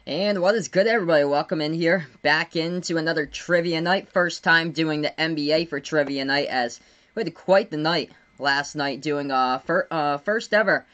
And what is good, everybody? Welcome in here, back into another trivia night. First time doing the NBA for trivia night, as we had quite the night last night doing first ever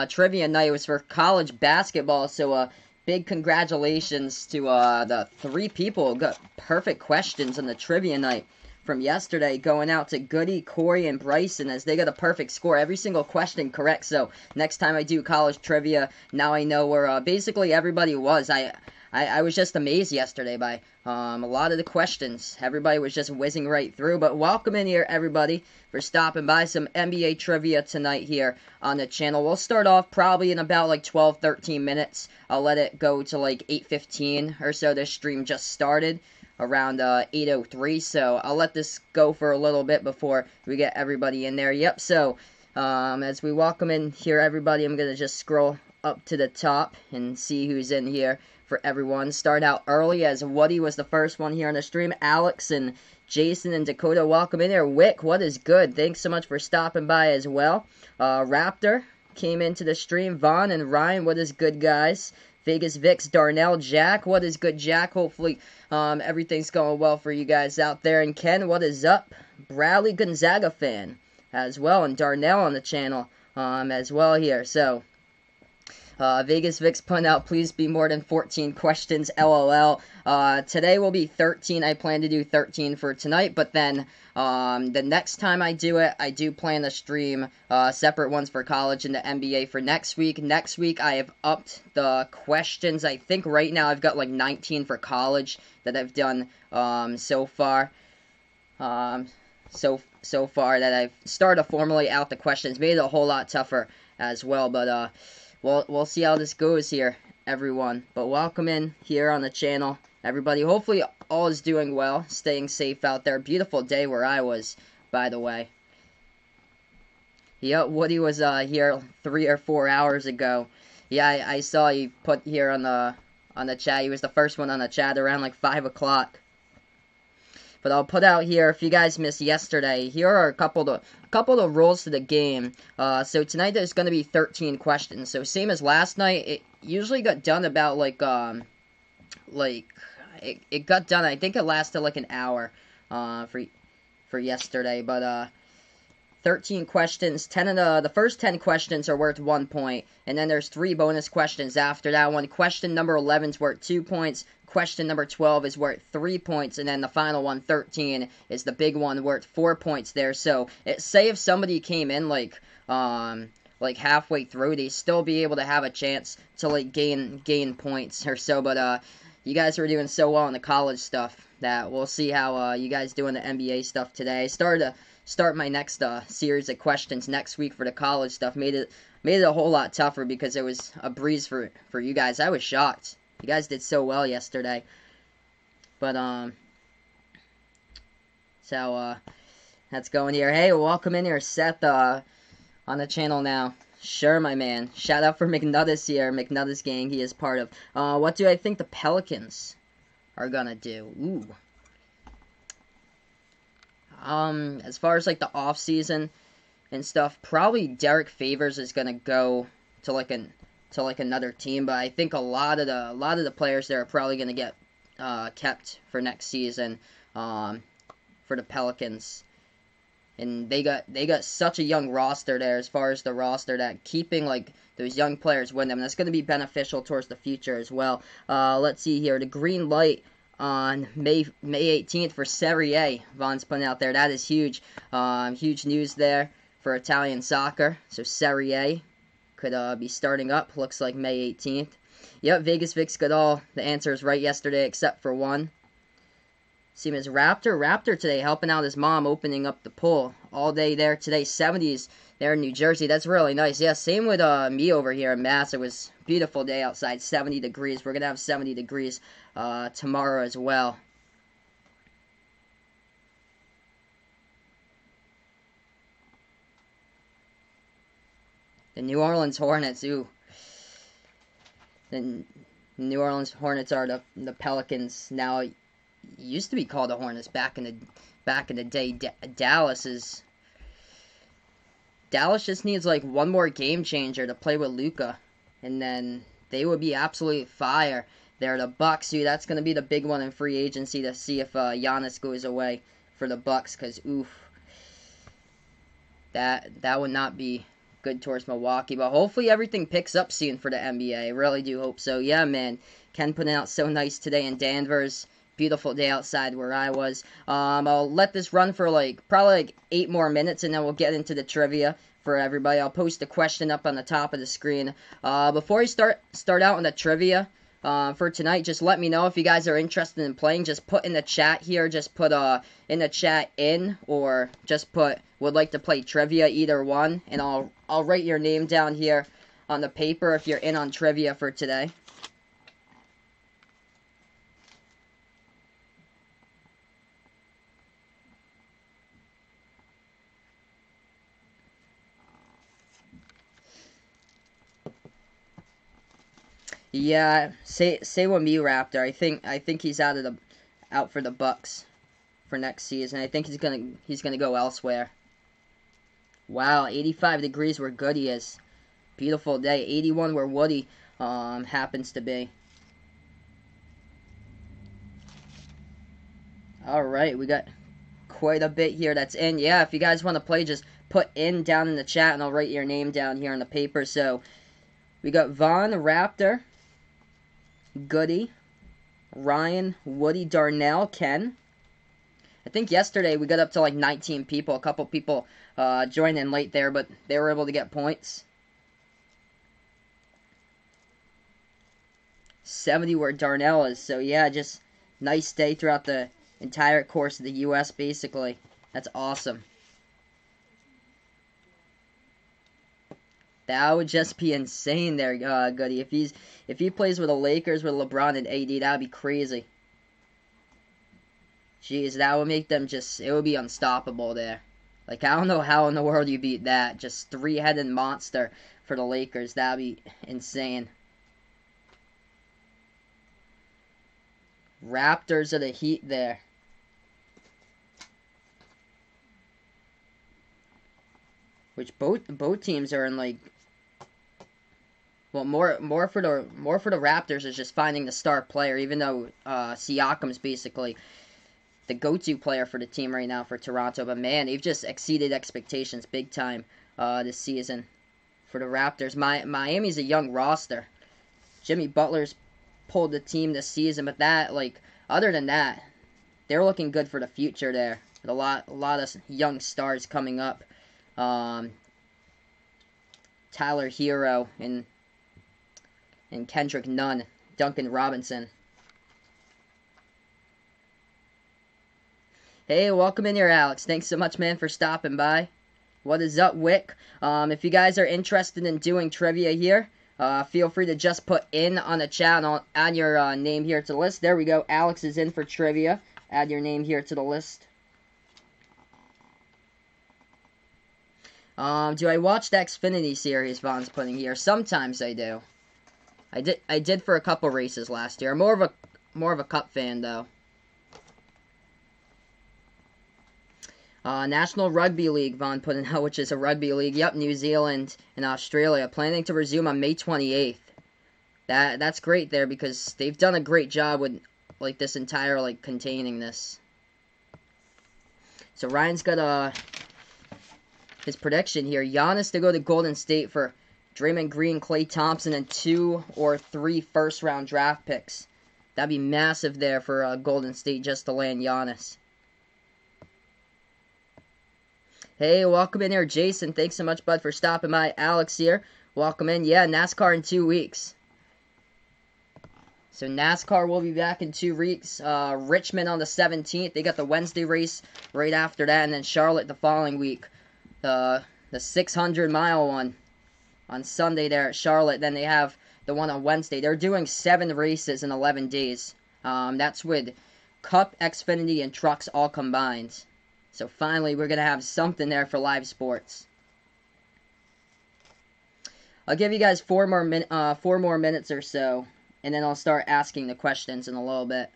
trivia night. It was for college basketball, so big congratulations to the three people who got perfect questions on the trivia night from yesterday, going out to Goody, Corey, and Bryson, as they got a perfect score. Every single question correct. So next time I do college trivia, now I know where basically everybody was. I was just amazed yesterday by a lot of the questions. Everybody was just whizzing right through. But welcome in here, everybody, for stopping by. Some NBA trivia tonight here on the channel. We'll start off probably in about like 12, 13 minutes. I'll let it go to like 8:15 or so. This stream just started around 8:03, so I'll let this go for a little bit before we get everybody in there. Yep, so as we welcome in here everybody, I'm going to just scroll up to the top and see who's in here for everyone. Start out early, as Woody was the first one here on the stream. Alex and Jason and Dakota, welcome in there. Wick, what is good? Thanks so much for stopping by as well. Raptor came into the stream. Vaughn and Ryan, what is good, guys? Vegas Vix, Darnell, Jack, what is good, Jack? Hopefully everything's going well for you guys out there. And Ken, what is up? Bradley Gonzaga fan as well, and Darnell on the channel as well here. So Vegas Vix putting out, please be more than 14 questions, LOL. Today will be 13. I plan to do 13 for tonight, but then the next time I do it, I do plan to stream separate ones for college and the NBA for next week. Next week, I have upped the questions. I think right now I've got like 19 for college that I've done so far. So far that I've started to formulate out the questions. Made it a whole lot tougher as well, but we'll see how this goes here, everyone. But welcome in here on the channel, everybody. Hopefully all is doing well, staying safe out there. Beautiful day where I was, by the way. Yep, Woody was here 3 or 4 hours ago. Yeah, I saw you put here on the chat. He was the first one on the chat around like 5 o'clock. But I'll put out here, if you guys missed yesterday, here are a couple of the rules to the game. So tonight there's going to be 13 questions. So same as last night, it usually got done about it got done. I think it lasted like an hour for yesterday. But 13 questions. 10 of the first 10 questions are worth 1 point, and then there's 3 bonus questions after that one. Question number 11 is worth 2 points. Question number 12 is worth 3 points, and then the final one, 13, is the big one, worth 4 points there. So, say if somebody came in like halfway through, they'd still be able to have a chance to like gain points or so. But you guys were doing so well in the college stuff that we'll see how you guys do in the NBA stuff today. I started to start my next series of questions next week for the college stuff. Made it a whole lot tougher because it was a breeze for you guys. I was shocked. You guys did so well yesterday. But so that's going here. Hey, welcome in here, Seth, on the channel now. Sure, my man. Shout out for McNutt's here, McNutt's gang he is part of. What do I think the Pelicans are gonna do? Ooh. As far as like the off season and stuff, probably Derek Favors is gonna go to like another team, but I think a lot of the players there are probably gonna get kept for next season for the Pelicans. And they got such a young roster there, as far as the roster, that keeping like those young players with them, that's going to be beneficial towards the future as well. Let's see here, the green light on May 18th for Serie A. Vaughn's putting out there. That is huge. Huge news there for Italian soccer. So Serie A could be starting up. Looks like May 18th. Yep, Vegas Vix got all the answers right yesterday except for one. See him as Raptor today, helping out his mom, opening up the pool all day there today. 70s there in New Jersey. That's really nice. Yeah, same with me over here in Mass. It was a beautiful day outside, 70 degrees. We're going to have 70 degrees tomorrow as well. The New Orleans Hornets, ooh. The New Orleans Hornets are the Pelicans now. Used to be called the Hornets back in the day. Dallas just needs like one more game changer to play with Luka, and then they would be absolute fire. They're the Bucks, dude. That's going to be the big one in free agency to see if Giannis goes away for the Bucks, because, oof, that would not be good towards Milwaukee. But hopefully everything picks up soon for the NBA. I really do hope so. Yeah, man. Ken put it out so nice today in Danvers. Beautiful day outside where I was. I'll let this run for probably 8 more minutes, and then we'll get into the trivia for everybody. I'll post a question up on the top of the screen. Before we start out on the trivia for tonight, just let me know if you guys are interested in playing. Just put in the chat here. Just put in the chat or just put would like to play trivia, either one, and I'll write your name down here on the paper if you're in on trivia for today. Yeah, say with me, Raptor. I think he's out for the Bucks for next season. I think he's gonna go elsewhere. Wow, 85 degrees where Goody is. Beautiful day. 81 where Woody happens to be. All right, we got quite a bit here that's in. Yeah, if you guys want to play, just put in down in the chat, and I'll write your name down here on the paper. So we got Vaughn, Raptor, Goody, Ryan, Woody, Darnell, Ken. I think yesterday we got up to like 19 people. A couple people joined in late there, but they were able to get points. 70 where Darnell is. So yeah, just nice day throughout the entire course of the U.S. basically. That's awesome. That would just be insane there, Goody. If he plays with the Lakers with LeBron and AD, that'd be crazy. Jeez, that would make them it would be unstoppable there. Like, I don't know how in the world you beat that. Just three-headed monster for the Lakers. That'd be insane. Raptors of the Heat there. Which both teams are in like. Well, more for the Raptors is just finding the star player, even though Siakam's basically the go-to player for the team right now for Toronto. But man, they've just exceeded expectations big time this season for the Raptors. Miami's a young roster. Jimmy Butler's pulled the team this season, but other than that, they're looking good for the future there. With a lot of young stars coming up. Tyler Hero and Kendrick Nunn, Duncan Robinson. Hey, welcome in here, Alex. Thanks so much, man, for stopping by. What is up, Wick? If you guys are interested in doing trivia here, feel free to just put in on the chat, and I'll add your name here to the list. There we go. Alex is in for trivia. Add your name here to the list. Do I watch the Xfinity series Vaughn's putting here? Sometimes I do. I did for a couple races last year. I'm more of a Cup fan though. National Rugby League, Vaughn put in out, which is a rugby league. Yep, New Zealand and Australia planning to resume on May 28th. That's great there because they've done a great job with this entire containing this. So Ryan's got his prediction here. Giannis to go to Golden State for Draymond Green, Klay Thompson, and 2 or 3 first-round draft picks. That'd be massive there for Golden State just to land Giannis. Hey, welcome in here, Jason. Thanks so much, bud, for stopping by. Alex here. Welcome in. Yeah, NASCAR in 2 weeks. So NASCAR will be back in 2 weeks. Richmond on the 17th. They got the Wednesday race right after that, and then Charlotte the following week. The 600-mile one on Sunday there at Charlotte. Then they have the one on Wednesday. They're doing 7 races in 11 days. That's with Cup, Xfinity, and trucks all combined. So finally, we're going to have something there for live sports. I'll give you guys 4 more minutes or so, and then I'll start asking the questions in a little bit.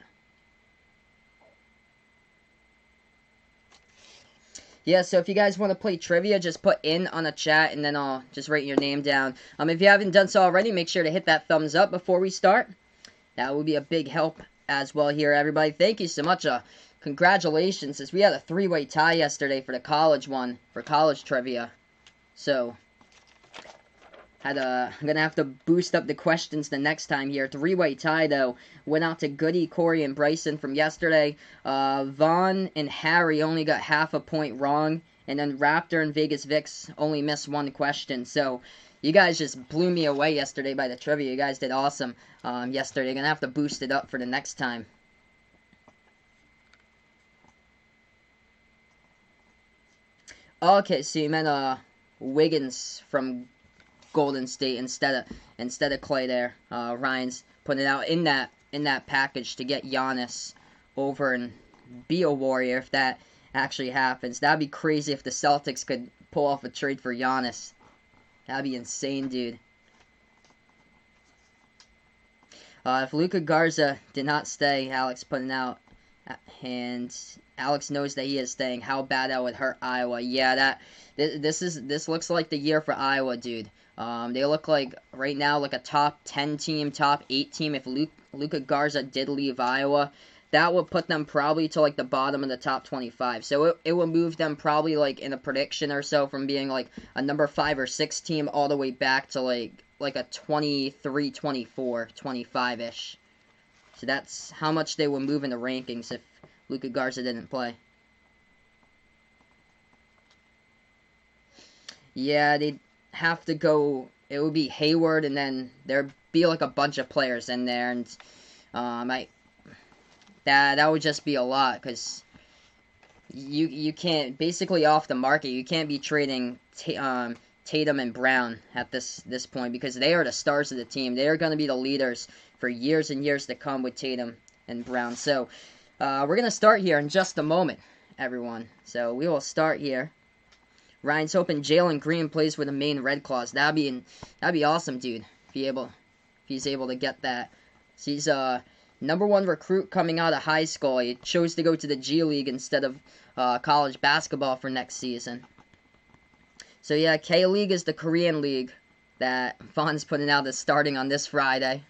Yeah, so if you guys want to play trivia, just put in on the chat, and then I'll just write your name down. If you haven't done so already, make sure to hit that thumbs up before we start. That would be a big help as well here, everybody. Thank you so much. Congratulations, as we had a three-way tie yesterday for the college one, for college trivia. So, I'm gonna have to boost up the questions the next time here. Three-way tie, though. Went out to Goody, Corey, and Bryson from yesterday. Vaughn and Harry only got half a point wrong. And then Raptor and Vegas Vix only missed one question. So, you guys just blew me away yesterday by the trivia. You guys did awesome yesterday. Gonna have to boost it up for the next time. Okay, so you meant Wiggins from Golden State instead of Clay there. Ryan's putting it out in that package to get Giannis over and be a Warrior if that actually happens. That'd be crazy if the Celtics could pull off a trade for Giannis. That'd be insane, dude. If Luka Garza did not stay, Alex putting out, and Alex knows that he is staying. How bad that would hurt Iowa. Yeah, this looks like the year for Iowa, dude. They look like, right now, like a top 10 team, top 8 team. If Luka Garza did leave Iowa, that would put them probably to, like, the bottom of the top 25. So it would move them probably, like, in a prediction or so from being, like, a number 5 or 6 team all the way back to, like a 23, 24, 25-ish. So that's how much they would move in the rankings if Luka Garza didn't play. Yeah, they'd have to go. It would be Hayward, and then there'd be like a bunch of players in there, and that would just be a lot because you can't, basically off the market. You can't be trading Tatum and Brown at this point because they are the stars of the team. They are going to be the leaders for years and years to come with Tatum and Brown. So we're going to start here in just a moment, everyone. So we will start here. Ryan's hoping Jalen Green plays with the Maine Red Claws. That'd be awesome, dude. If he's able to get that. So he's #1 recruit coming out of high school. He chose to go to the G League instead of college basketball for next season. So yeah, K-League is the Korean league that Vaughn's putting out that's starting on this Friday.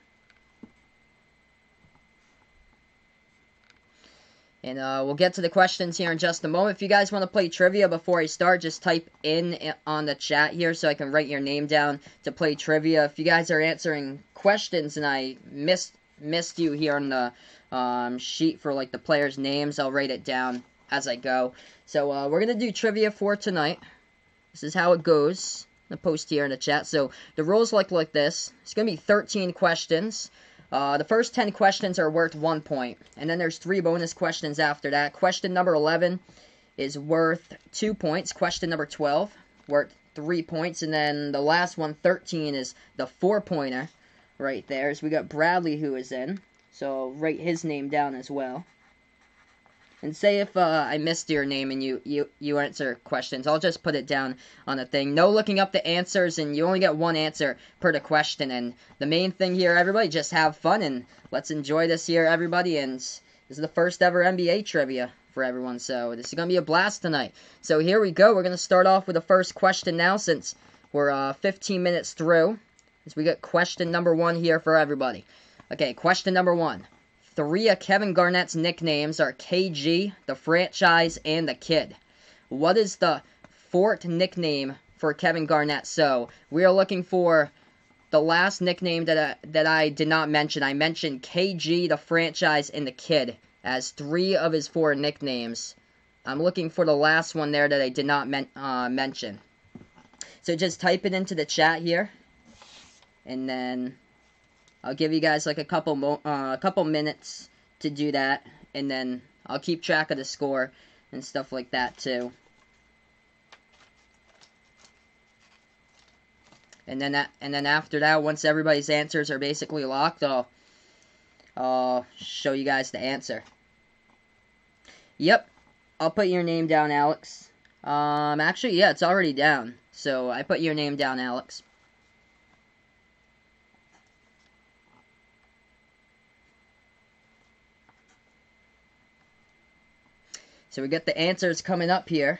And we'll get to the questions here in just a moment. If you guys want to play trivia before I start, just type in on the chat here so I can write your name down to play trivia. If you guys are answering questions and I missed you here on the sheet for like the players' names, I'll write it down as I go. So we're going to do trivia for tonight. This is how it goes. I'm going to post here in the chat. So the rules look like this. It's going to be 13 questions. The first 10 questions are worth 1 point. And then there's 3 bonus questions after that. Question number 11 is worth 2 points. Question number 12 worth 3 points. And then the last one, 13, is the 4-pointer right there. So we got Bradley who is in. So write his name down as well. And say if I missed your name and you answer questions, I'll just put it down on the thing. No looking up the answers, and you only get 1 answer per the question. And the main thing here, everybody, just have fun, and let's enjoy this here, everybody. And this is the first ever NBA trivia for everyone, so this is going to be a blast tonight. So here we go. We're going to start off with the first question now since we're 15 minutes through. As we got question number 1 here for everybody. Okay, question number 1. 3 of Kevin Garnett's nicknames are KG, the franchise, and the kid. What is the 4th nickname for Kevin Garnett? So we are looking for the last nickname that I did not mention. I mentioned KG, the franchise, and the kid as 3 of his 4 nicknames. I'm looking for the last one there that I did not mention. So just type it into the chat here, and then I'll give you guys like a couple minutes to do that, and then I'll keep track of the score and stuff like that too. And then after that, once everybody's answers are basically locked, I'll show you guys the answer. Yep, I'll put your name down, Alex. Actually, yeah, it's already down. So I put your name down, Alex. So we get the answers coming up here.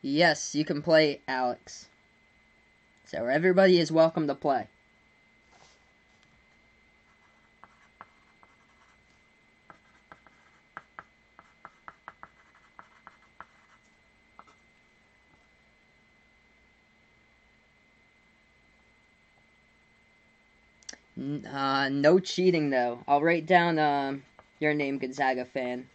Yes, you can play, Alex. So everybody is welcome to play. No cheating, though. I'll write down your name, Gonzaga fan.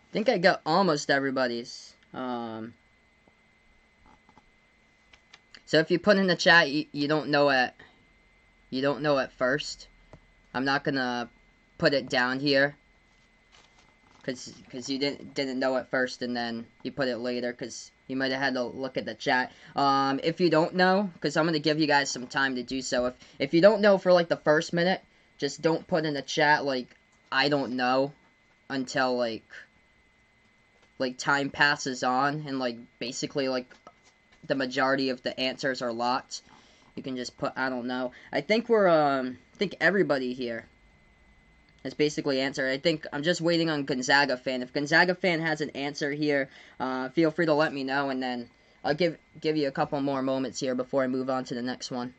I think I got almost everybody's. So if you put in the chat, you don't know at first. I'm not gonna put it down here, cause you didn't know at first, and then you put it later, cause you might have had to look at the chat. If you don't know, cause I'm gonna give you guys some time to do so. If you don't know for like the first minute, just don't put in the chat like I don't know until like time passes on and like basically like the majority of the answers are locked. You can just put I don't know. I think I think everybody here has basically answered. I think I'm just waiting on Gonzaga fan. If Gonzaga fan has an answer here, feel free to let me know, and then I'll give you a couple more moments here before I move on to the next one.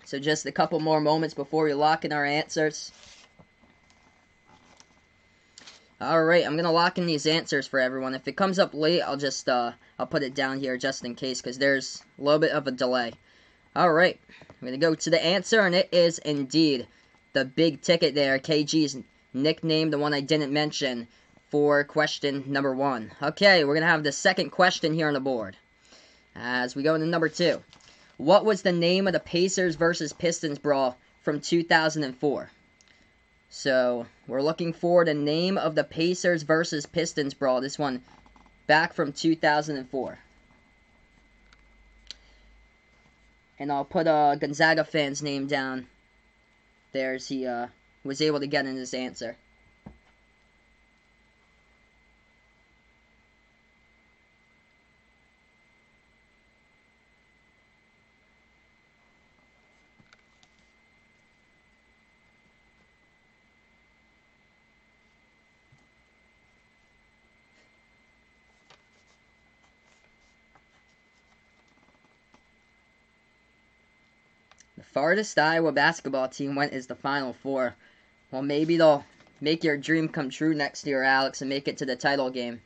So just a couple more moments before we lock in our answers. Alright, I'm going to lock in these answers for everyone. If it comes up late, I'll just, I'll put it down here just in case, because there's a little bit of a delay. Alright, I'm going to go to the answer, and it is indeed the big ticket there, KG's nickname, the one I didn't mention, for question number 1. Okay, we're going to have the second question here on the board. As we go into number 2. What was the name of the Pacers versus Pistons brawl from 2004? So, we're looking for the name of the Pacers versus Pistons brawl. This one back from 2004. And I'll put a Gonzaga fan's name down there as he was able to get in his answer. The farthest Iowa basketball team went is the Final Four. Well, maybe they'll make your dream come true next year, Alex, and make it to the title game.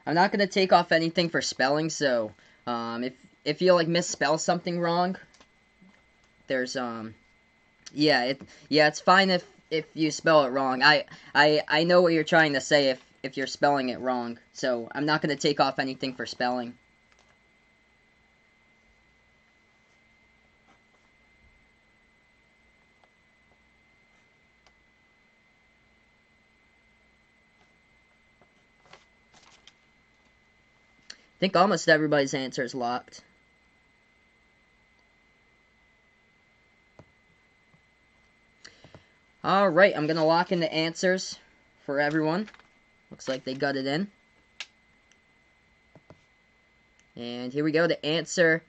I'm not going to take off anything for spelling, so if you like misspell something wrong, there's it's fine if you spell it wrong. I know what you're trying to say if you're spelling it wrong, so I'm not going to take off anything for spelling. I think almost everybody's answer is locked. Alright, I'm going to lock in the answers for everyone. Looks like they got it in. And here we go, the answer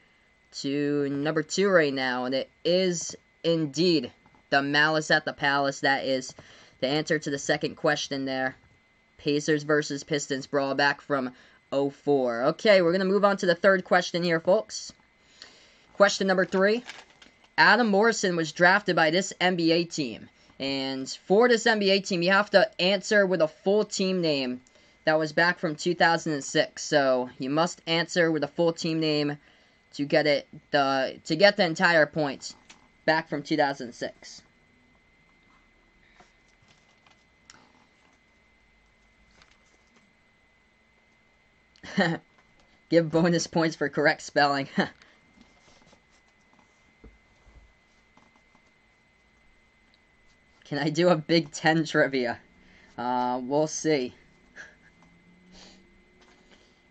to number 2 right now. And it is indeed the Malice at the Palace. That is the answer to the second question there. Pacers versus Pistons brawl back from 04. Okay, we're going to move on to the third question here, folks. Question number 3. Adam Morrison was drafted by this NBA team And for this NBA team, you have to answer with a full team name that was back from 2006. So you must answer with a full team name to get the entire points back from 2006. Give bonus points for correct spelling. Can I do a Big Ten trivia? We'll see.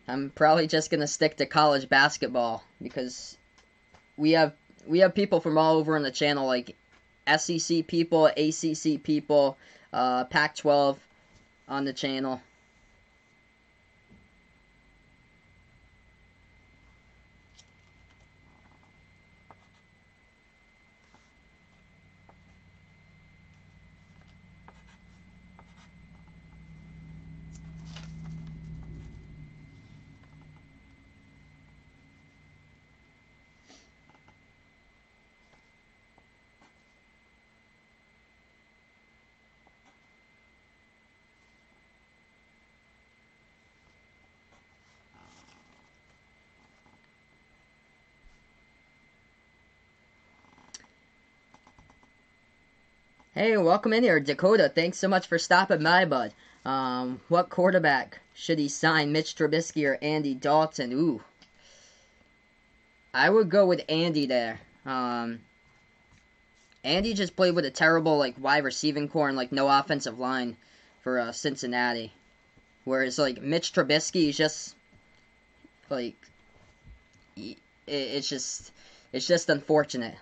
I'm probably just gonna stick to college basketball because we have people from all over on the channel, like SEC people, ACC people, Pac-12 on the channel. Hey, welcome in here, Dakota. Thanks so much for stopping by, bud. What quarterback should he sign, Mitch Trubisky or Andy Dalton? Ooh. I would go with Andy there. Andy just played with a terrible, like, wide receiving core and, like, no offensive line for Cincinnati. Whereas, like, Mitch Trubisky is just, like, it's just unfortunate.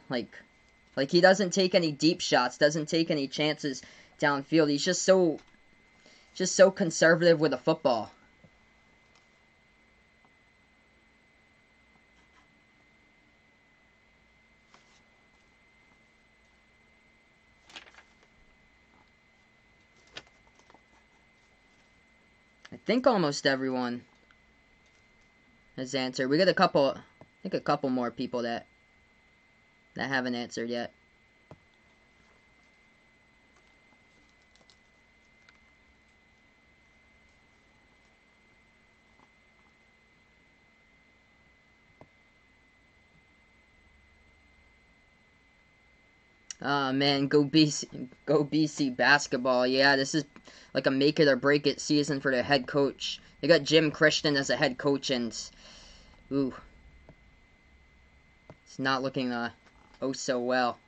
Like, he doesn't take any deep shots, doesn't take any chances downfield. He's just so conservative with the football. I think almost everyone has answered. We got a couple more people that haven't answered yet. Oh man, go BC basketball. Yeah, this is like a make it or break it season for the head coach. They got Jim Christian as a head coach, and ooh, it's not looking oh so well.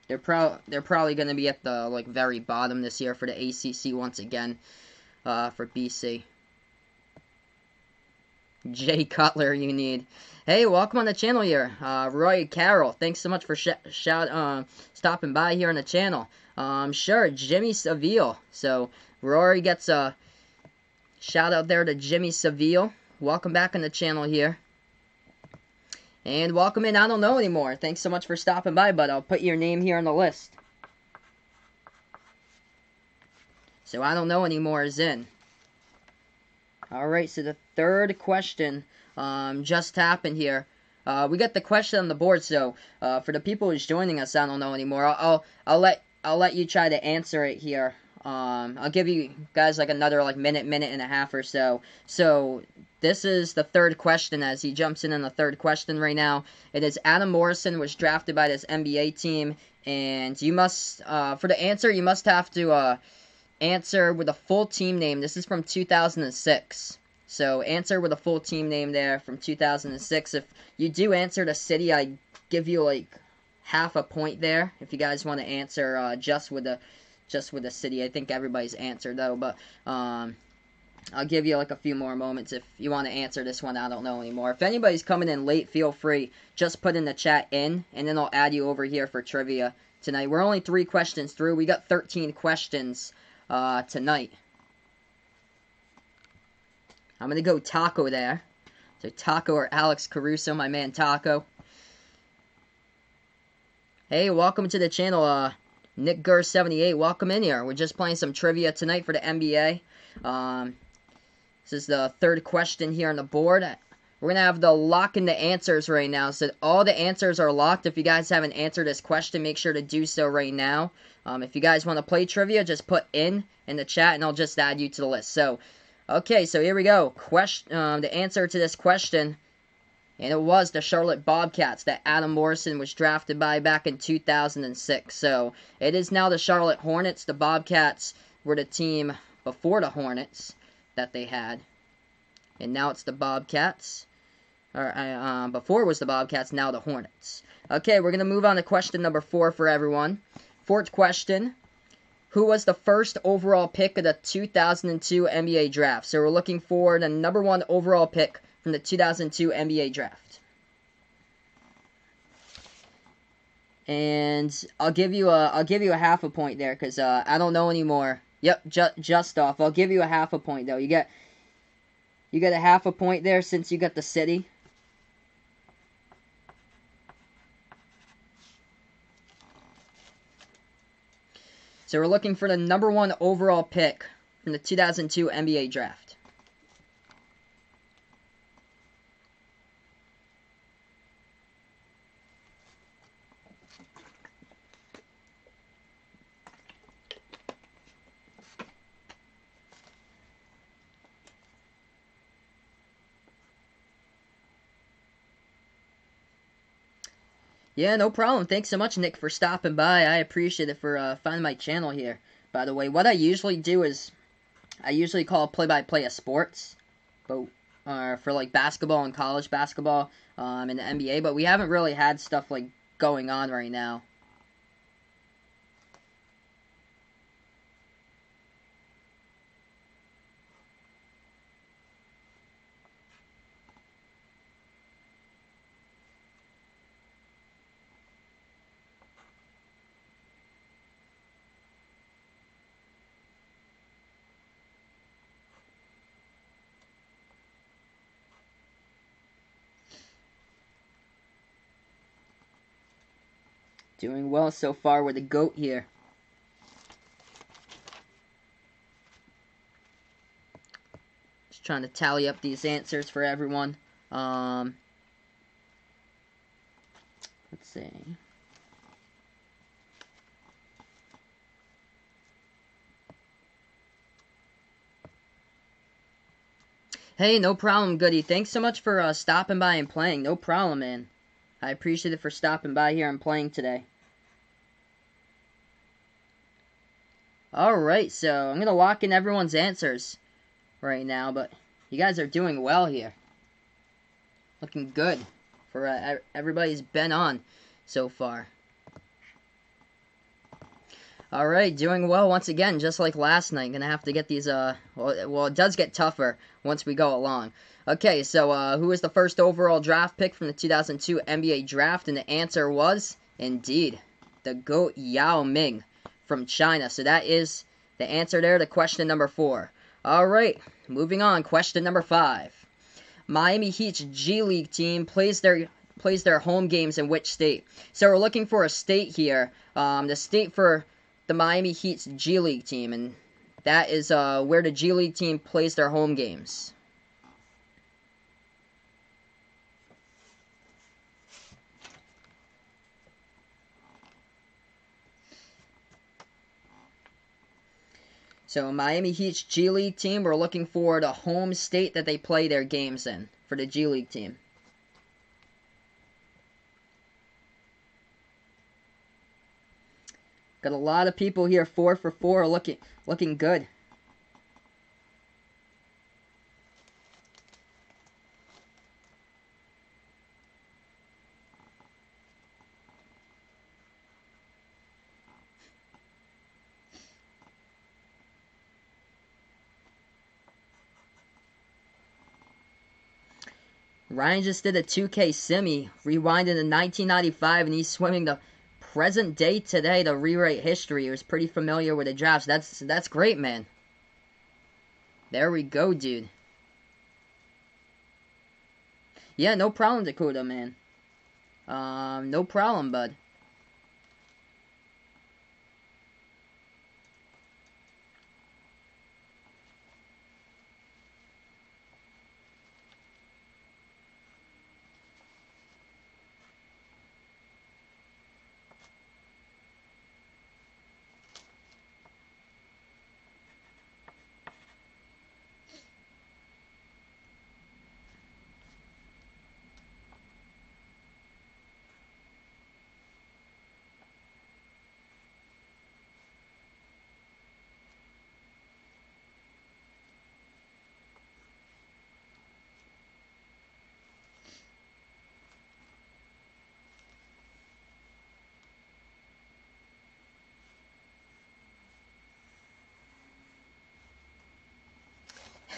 They're probably going to be at the like very bottom this year for the ACC once again, for BC. Jay Cutler, you need. Hey, welcome on the channel here, Roy Carroll. Thanks so much for stopping by here on the channel. Sure, Jimmy Seville. So Rory gets a shout out there to Jimmy Seville. Welcome back on the channel here. And welcome in, I don't know anymore. Thanks so much for stopping by, but I'll put your name here on the list. So I don't know anymore is in. Alright, so the third question just happened here. We got the question on the board, so for the people who's joining us, I don't know anymore. I'll let you try to answer it here. I'll give you guys like another like minute and a half or so. So this is the third question as he jumps in on the third question right now. It is Adam Morrison was drafted by this NBA team, and you must for the answer you must have to answer with a full team name. This is from 2006. So answer with a full team name there from 2006. If you do answer the city, I give you like half a point there. If you guys want to answer just with the city, I think everybody's answered though. But I'll give you like a few more moments if you want to answer this one. I don't know anymore. If anybody's coming in late, feel free. Just put in the chat in, and then I'll add you over here for trivia tonight. We're only 3 questions through. We got 13 questions tonight. I'm going to go Taco there. So Taco or Alex Caruso, my man Taco. Hey, welcome to the channel, Nick Gurr 78. Welcome in here. We're just playing some trivia tonight for the NBA. This is the third question here on the board. we're going to have the lock in the answers right now. So all the answers are locked. If you guys haven't answered this question, make sure to do so right now. If you guys want to play trivia, just put in the chat, and I'll just add you to the list. So, okay, so here we go. The answer to this question, and it was the Charlotte Bobcats that Adam Morrison was drafted by back in 2006. So, it is now the Charlotte Hornets. The Bobcats were the team before the Hornets that they had. And now it's the Bobcats. Before it was the Bobcats, now the Hornets. Okay, we're going to move on to question number 4 for everyone. Fourth question. Who was the first overall pick of the 2002 NBA draft? So we're looking for the number 1 overall pick from the 2002 NBA draft. And I'll give you a half a point there because I don't know anymore. Yep, just off. I'll give you a half a point though. You get a half a point there since you got the city. So we're looking for the number 1 overall pick from the 2002 NBA draft. Yeah, no problem. Thanks so much, Nick, for stopping by. I appreciate it for finding my channel here. By the way, what I usually do is I usually call play-by-play of sports, but for like basketball and college basketball and the NBA. But we haven't really had stuff like going on right now. Doing well so far with the GOAT here. Just trying to tally up these answers for everyone. Let's see. Hey, no problem, Goody. Thanks so much for stopping by and playing. No problem, man. I appreciate it for stopping by here and playing today. Alright, so I'm going to lock in everyone's answers right now, but you guys are doing well here. Looking good for everybody's been on so far. Alright, doing well once again, just like last night. Gonna have to get these, well, it does get tougher once we go along. Okay, so, who was the first overall draft pick from the 2002 NBA draft? And the answer was, indeed, the GOAT Yao Ming from China. So that is the answer there to question number 4. Alright, moving on, question number 5. Miami Heat's G League team plays their home games in which state? So we're looking for a state here. The state for the Miami Heat's G League team, and that is where the G League team plays their home games. So Miami Heat's G League team, we're looking for the home state that they play their games in for the G League team. Got a lot of people here, 4 for 4, looking good. Ryan just did a 2K simi, rewinding to 1995, and he's swimming the present day today to rewrite history. He was pretty familiar with the drafts. That's great, man. There we go, dude. Yeah, no problem, Dakota, man. No problem, bud.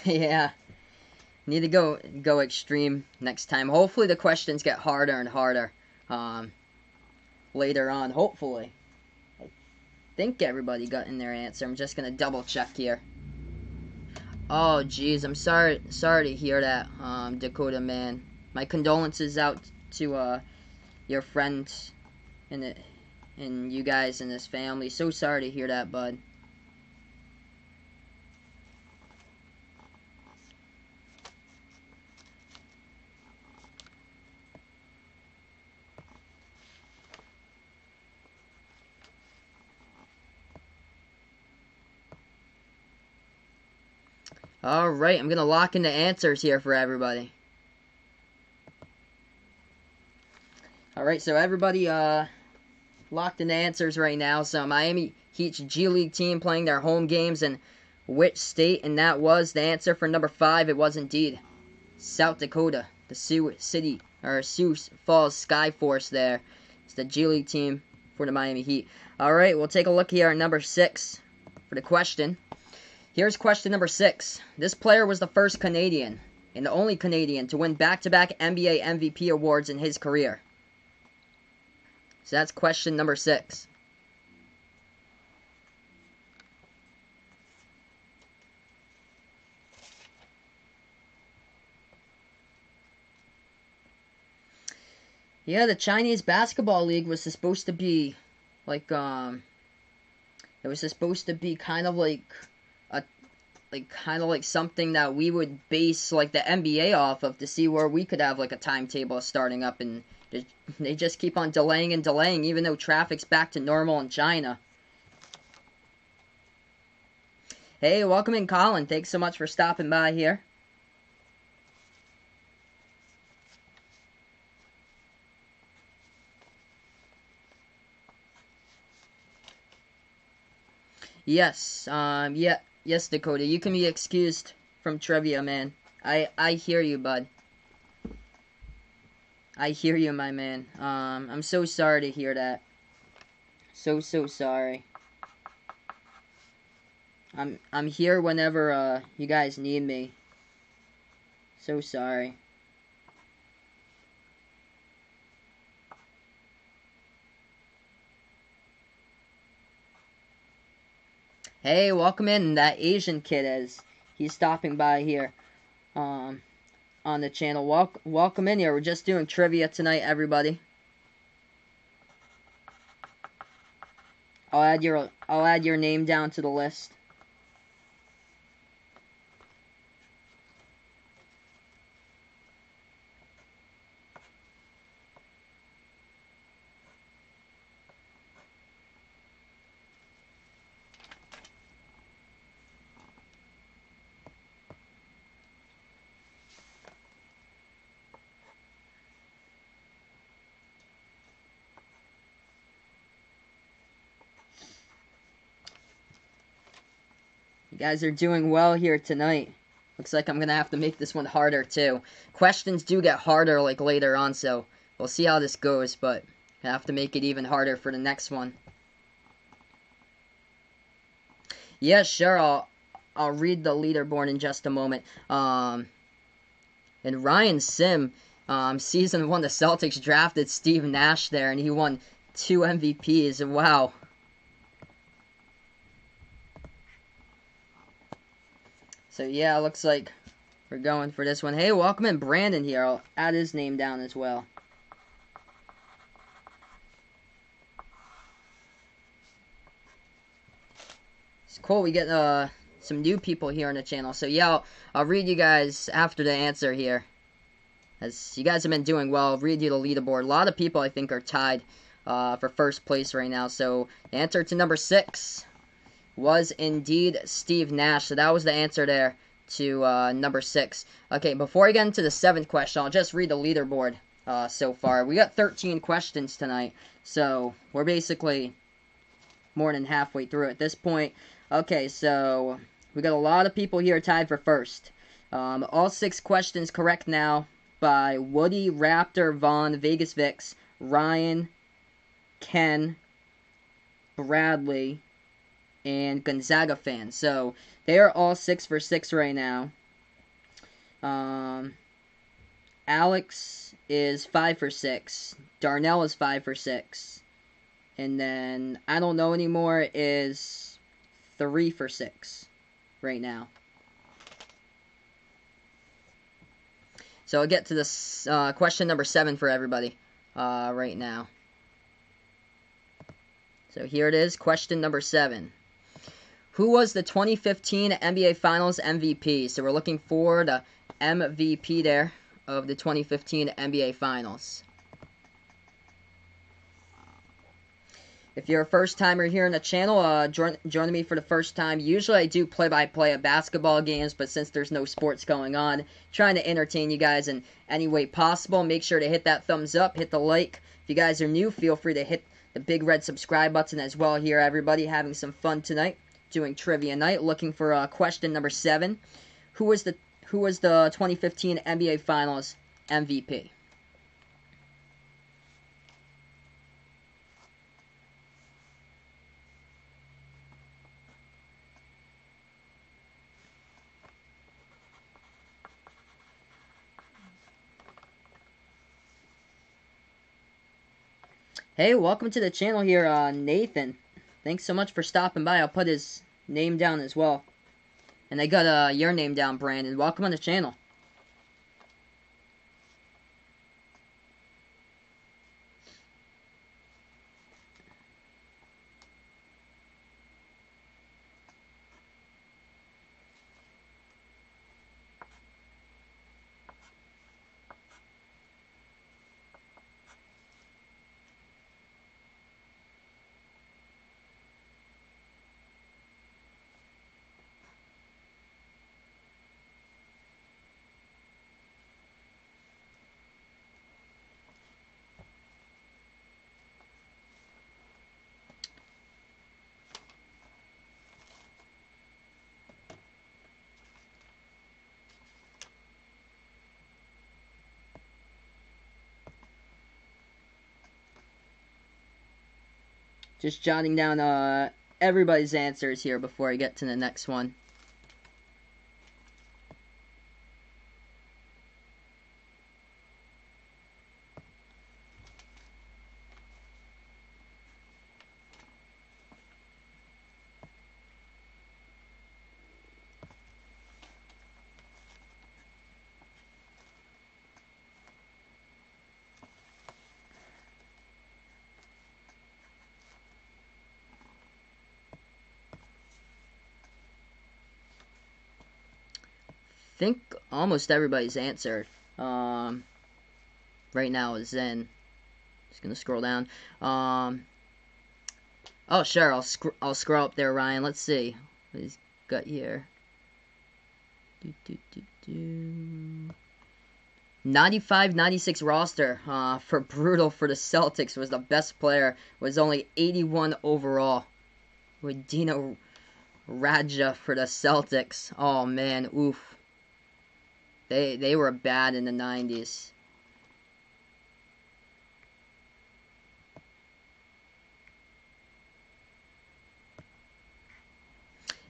Yeah. Need to go extreme next time. Hopefully the questions get harder and harder later on. Hopefully. I think everybody got in their answer. I'm just gonna double check here. Oh jeez, I'm sorry to hear that, Dakota man. My condolences out to your friends and you guys and his family. So sorry to hear that, bud. Alright, I'm gonna lock in the answers here for everybody. Alright, so everybody locked in the answers right now. So Miami Heat's G League team playing their home games in which state? And that was the answer for number 5. It was indeed South Dakota. The Sioux Falls Skyforce there. It's the G League team for the Miami Heat. Alright, we'll take a look here at number 6 for the question. Here's question number 6. This player was the first Canadian and the only Canadian to win back-to-back NBA MVP awards in his career. So that's question number 6. Yeah, the Chinese Basketball League was supposed to be like it was supposed to be kind of like something that we would base like the NBA off of to see where we could have like a timetable starting up, and they just keep on delaying and delaying even though traffic's back to normal in China. Hey, welcome in, Colin. Thanks so much for stopping by here. Yes, yes, Dakota. You can be excused from trivia, man. I hear you, bud. I hear you, my man. I'm so sorry to hear that. So sorry. I'm here whenever you guys need me. So sorry. Hey, welcome in. That Asian kid he's stopping by here on the channel. Welcome in here. We're just doing trivia tonight, everybody. I'll add your name down to the list. You guys are doing well here tonight. Looks like I'm going to have to make this one harder, too. Questions do get harder, like, later on, so we'll see how this goes, but I have to make it even harder for the next one. Yeah, sure, I'll read the leaderboard in just a moment. And Ryan Sim, season 1, the Celtics drafted Steve Nash there, and he won 2 MVPs. Wow. So yeah, looks like we're going for this one. Hey, welcome in Brandon here. I'll add his name down as well. It's cool. We get some new people here on the channel. So yeah, I'll read you guys after the answer here. As you guys have been doing well, I'll read you the leaderboard. A lot of people, I think, are tied for first place right now. So the answer to number 6 was indeed Steve Nash. So that was the answer there to number 6. Okay, before I get into the 7th question, I'll just read the leaderboard so far. We got 13 questions tonight, so we're basically more than halfway through at this point. Okay, so we got a lot of people here tied for first. All 6 questions correct now by Woody, Raptor, Vaughn, Vegas Vix, Ryan, Ken, Bradley, and Gonzaga fans. So they are all 6 for 6 right now. Alex is 5 for 6. Darnell is 5 for 6. And then I don't know anymore is 3 for 6 right now. So I'll get to this question number 7 for everybody right now. So here it is, question number 7. Who was the 2015 NBA Finals MVP? So we're looking for the MVP there of the 2015 NBA Finals. If you're a first-timer here on the channel, joining me for the first time, usually I do play-by-play of basketball games, but since there's no sports going on, trying to entertain you guys in any way possible. Make sure to hit that thumbs up, hit the like. If you guys are new, feel free to hit the big red subscribe button as well here, everybody. Having some fun tonight, doing Trivia Night. Looking for question number 7. Who was the 2015 NBA Finals MVP? Hey, welcome to the channel here, Nathan. Thanks so much for stopping by. I'll put his name down as well. And I got your name down, Brandon. Welcome on the channel. Just jotting down everybody's answers here before I get to the next one. I think almost everybody's answered right now is in. Just gonna scroll down. Oh sure, I'll scroll up there, Ryan. Let's see what he's got here. 95-96 roster for Brutal for the Celtics was the best player. Was only 81 overall. With Dino Radja for the Celtics. Oh man, oof. They were bad in the 90s.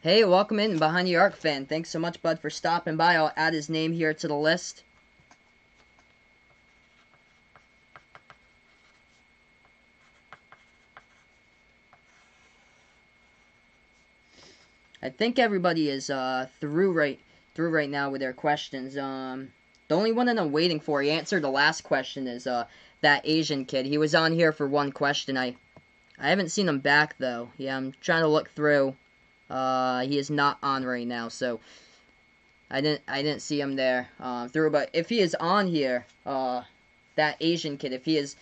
Hey, welcome in, Behind the Arc fan. Thanks so much, bud, for stopping by. I'll add his name here to the list. I think everybody is through right now with their questions. The only one that I'm waiting for, he answered the last question, is that Asian kid. He was on here for one question. I haven't seen him back though. Yeah, I'm trying to look through. He is not on right now, so I didn't see him there through. But if he is on here, that Asian kid, if he is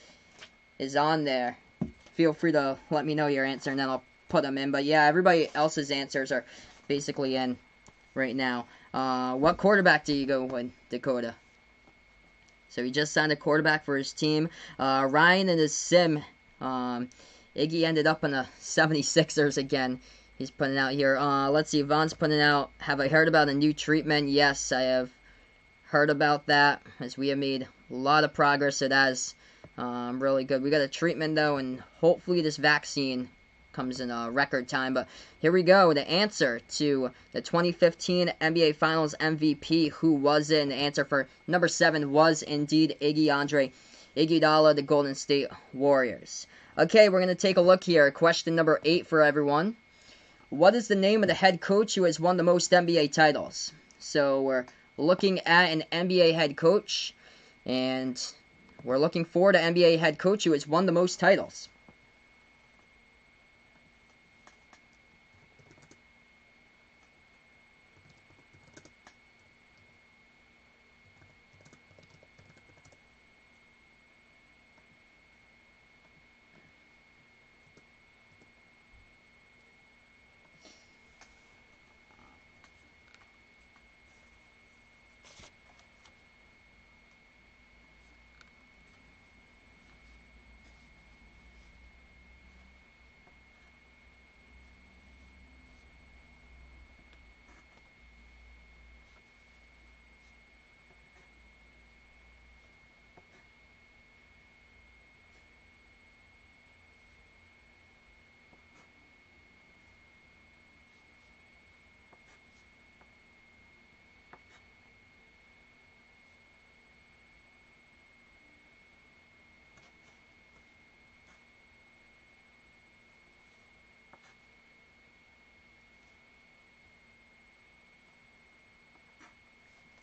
on there, feel free to let me know your answer, and then I'll put them in. But yeah, everybody else's answers are basically in right now. What quarterback do you go with, Dakota? So he just signed a quarterback for his team. Ryan and his sim. Iggy ended up on the 76ers again. He's putting out here. Let's see. Vaughn's putting out. Have I heard about a new treatment? Yes, I have heard about that. As we have made a lot of progress. It has really good. We got a treatment though, and hopefully this vaccine comes in a record time. But here we go. The answer to the 2015 NBA Finals MVP. Who was it? And the answer for number 7 was indeed Iguodala, the Golden State Warriors. Okay, we're going to take a look here. Question number 8 for everyone. What is the name of the head coach who has won the most NBA titles? So we're looking at an NBA head coach, and we're looking for the NBA head coach who has won the most titles.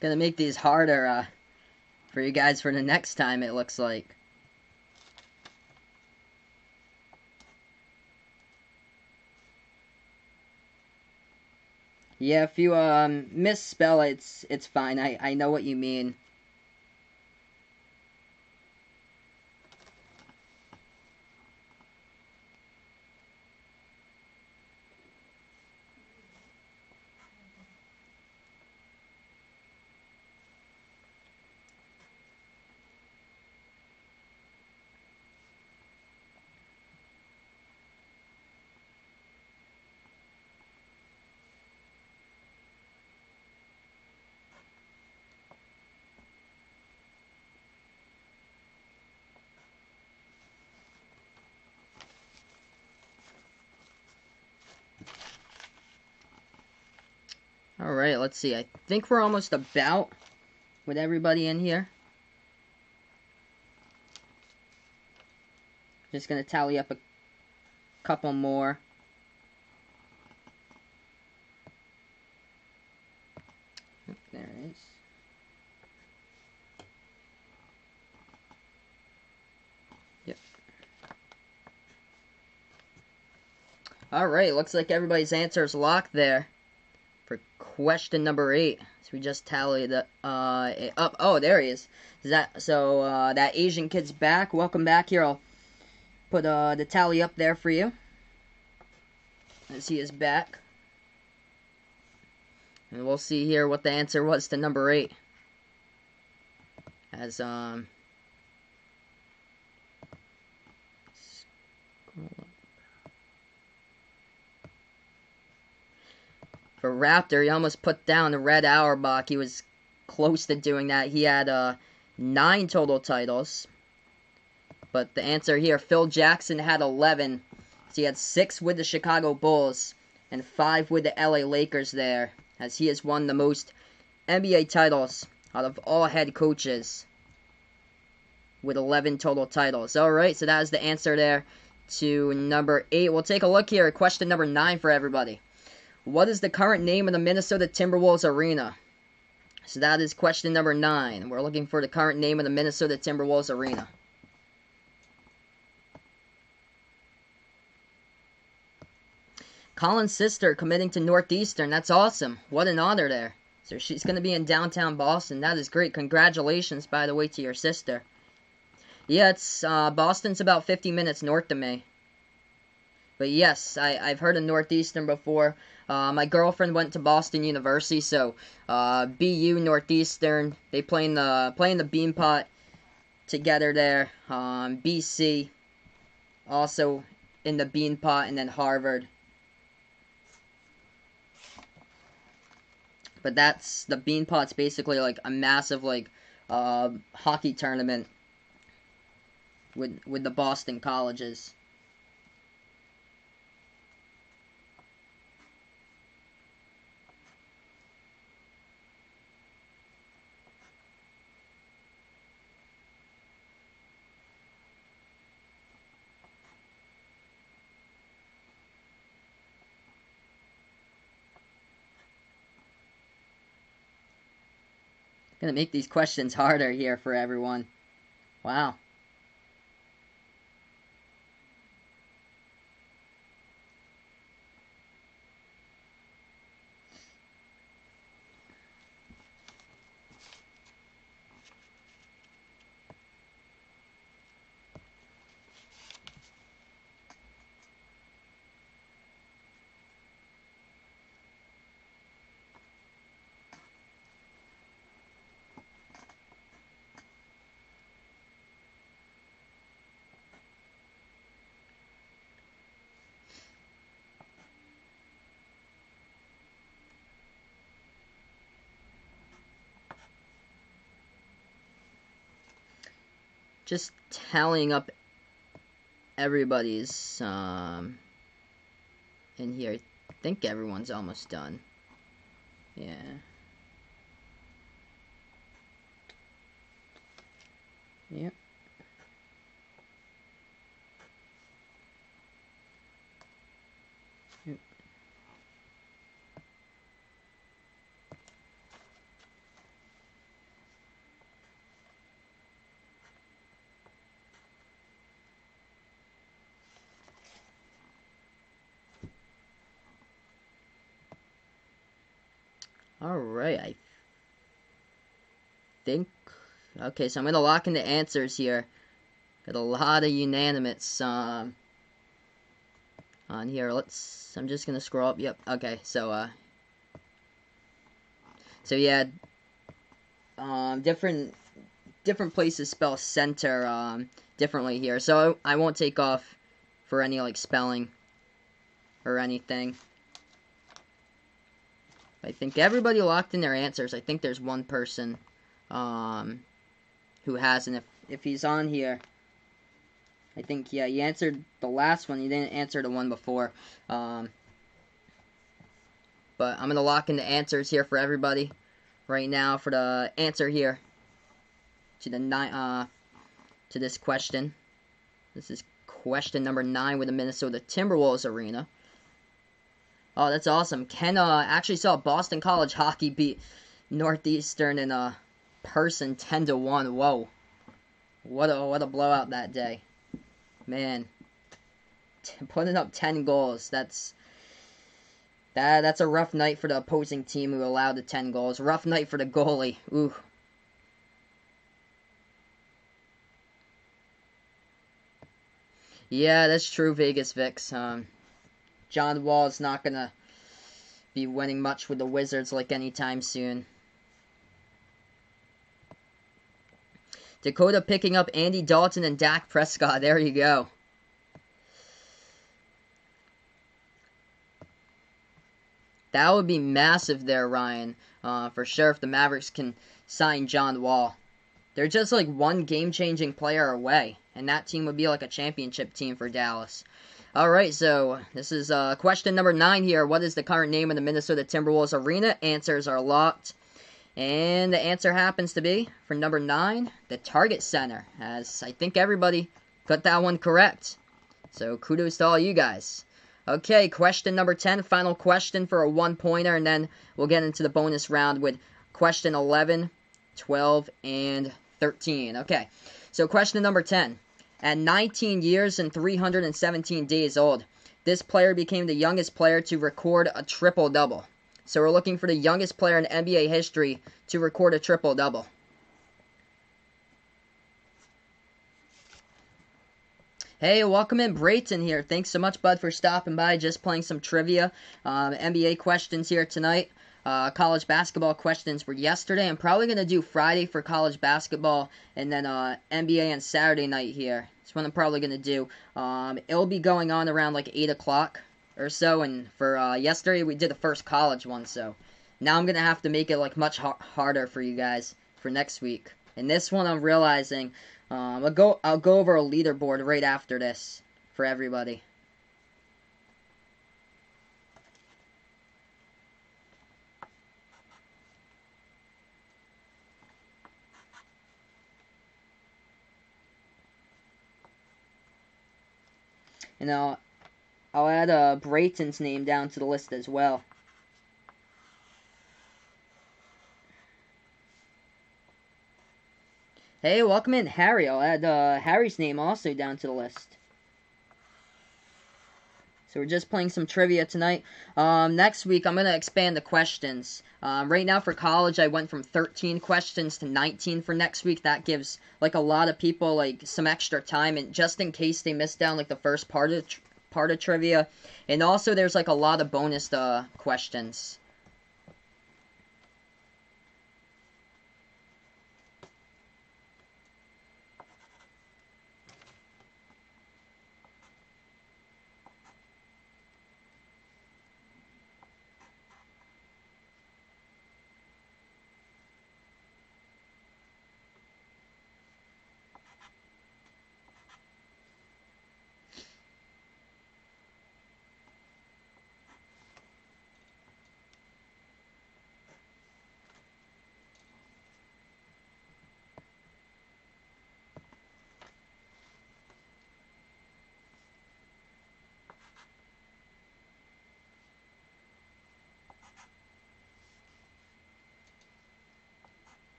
Gonna make these harder for you guys for the next time, it looks like. Yeah, if you misspell it, it's fine. I know what you mean. Alright, let's see. I think we're almost about with everybody in here. Just gonna tally up a couple more. There it is. Yep. Alright, looks like everybody's answer is locked there for question number 8. So we just tallied it up. Oh, there he is. That Asian kid's back. Welcome back here. I'll put the tally up there for you. As he is back. And we'll see here what the answer was to number 8. As for Raptor, he almost put down the Red Auerbach. He was close to doing that. He had 9 total titles. But the answer here, Phil Jackson had 11. So he had 6 with the Chicago Bulls and 5 with the LA Lakers there, as he has won the most NBA titles out of all head coaches with 11 total titles. Alright, so that is the answer there to number 8. We'll take a look here at question number 9 for everybody. What is the current name of the Minnesota Timberwolves arena? So that is question number 9. We're looking for the current name of the Minnesota Timberwolves arena. Colin's sister committing to Northeastern. That's awesome. What an honor there. So she's going to be in downtown Boston. That is great. Congratulations, by the way, to your sister. Yeah, it's Boston's about 50 minutes north of me. But yes, I've heard of Northeastern before. My girlfriend went to Boston University, so BU, Northeastern, they play in the Beanpot together there. BC, also in the Beanpot, and then Harvard. But that's, the Beanpot's basically like a massive like hockey tournament with the Boston colleges. Gonna make these questions harder here for everyone. Wow. Just tallying up everybody's in here. I think everyone's almost done. Yeah. Yep. Yep. Alright, I think... Okay, so I'm gonna lock in the answers here. Got a lot of unanimous on here. I'm just gonna scroll up. Yep, okay, so yeah, different places spell center, differently here. So I won't take off for any, like, spelling or anything. I think everybody locked in their answers. I think there's one person, who hasn't. If he's on here, I think, yeah, he answered the last one. He didn't answer the one before. But I'm going to lock in the answers here for everybody right now for the answer here to the to this question. This is question number 9 with the Minnesota Timberwolves arena. Oh, that's awesome. Ken actually saw Boston College hockey beat Northeastern in person 10-1. Whoa. What a blowout that day. Man. Putting up 10 goals. That's a rough night for the opposing team who allowed the 10 goals. Rough night for the goalie. Ooh. Yeah, that's true, Vegas Vix. John Wall is not going to be winning much with the Wizards like anytime soon. Dakota picking up Andy Dalton and Dak Prescott. There you go. That would be massive there, Ryan. For sure, if the Mavericks can sign John Wall. They're just like one game-changing player away. And that team would be like a championship team for Dallas. Alright, so this is question number 9 here. What is the current name of the Minnesota Timberwolves arena? Answers are locked. And the answer happens to be, for number 9, the Target Center. As I think everybody got that one correct. So kudos to all you guys. Okay, question number 10. Final question for a one-pointer. And then we'll get into the bonus round with question 11, 12, and 13. Okay, so question number 10. At 19 years and 317 days old, this player became the youngest player to record a triple-double. So we're looking for the youngest player in NBA history to record a triple-double. Hey, welcome in, Brayton here. Thanks so much, bud, for stopping by. Just playing some trivia. NBA questions here tonight. College basketball questions were yesterday. I'm probably going to do Friday for college basketball, and then NBA on Saturday night here. That's what I'm probably going to do. It'll be going on around like 8 o'clock or so, and for yesterday we did the first college one, so now I'm going to have to make it like much harder for you guys for next week. And this one I'm realizing, I'll go over a leaderboard right after this for everybody. And I'll add Brayton's name down to the list as well. Hey, welcome in, Harry. I'll add Harry's name also down to the list. So we're just playing some trivia tonight. Next week, I'm going to expand the questions. Right now for college, I went from 13 questions to 19 for next week. That gives, like, a lot of people, like, some extra time, and just in case they miss down, like, the first part of trivia. And also, there's, like, a lot of bonus questions.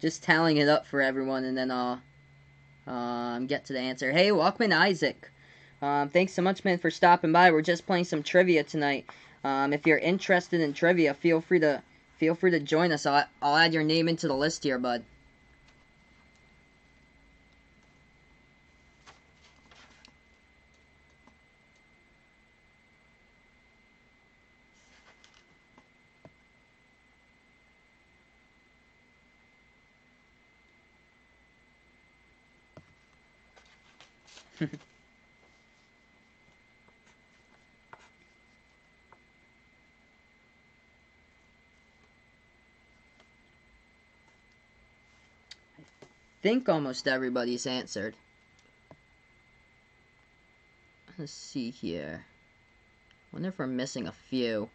Just tallying it up for everyone, and then I'll get to the answer. Hey, welcome, Isaac. Thanks so much, man, for stopping by. We're just playing some trivia tonight. If you're interested in trivia, feel free to join us. I'll add your name into the list here, bud. Think almost everybody's answered. Let's see here. Wonder if we're missing a few.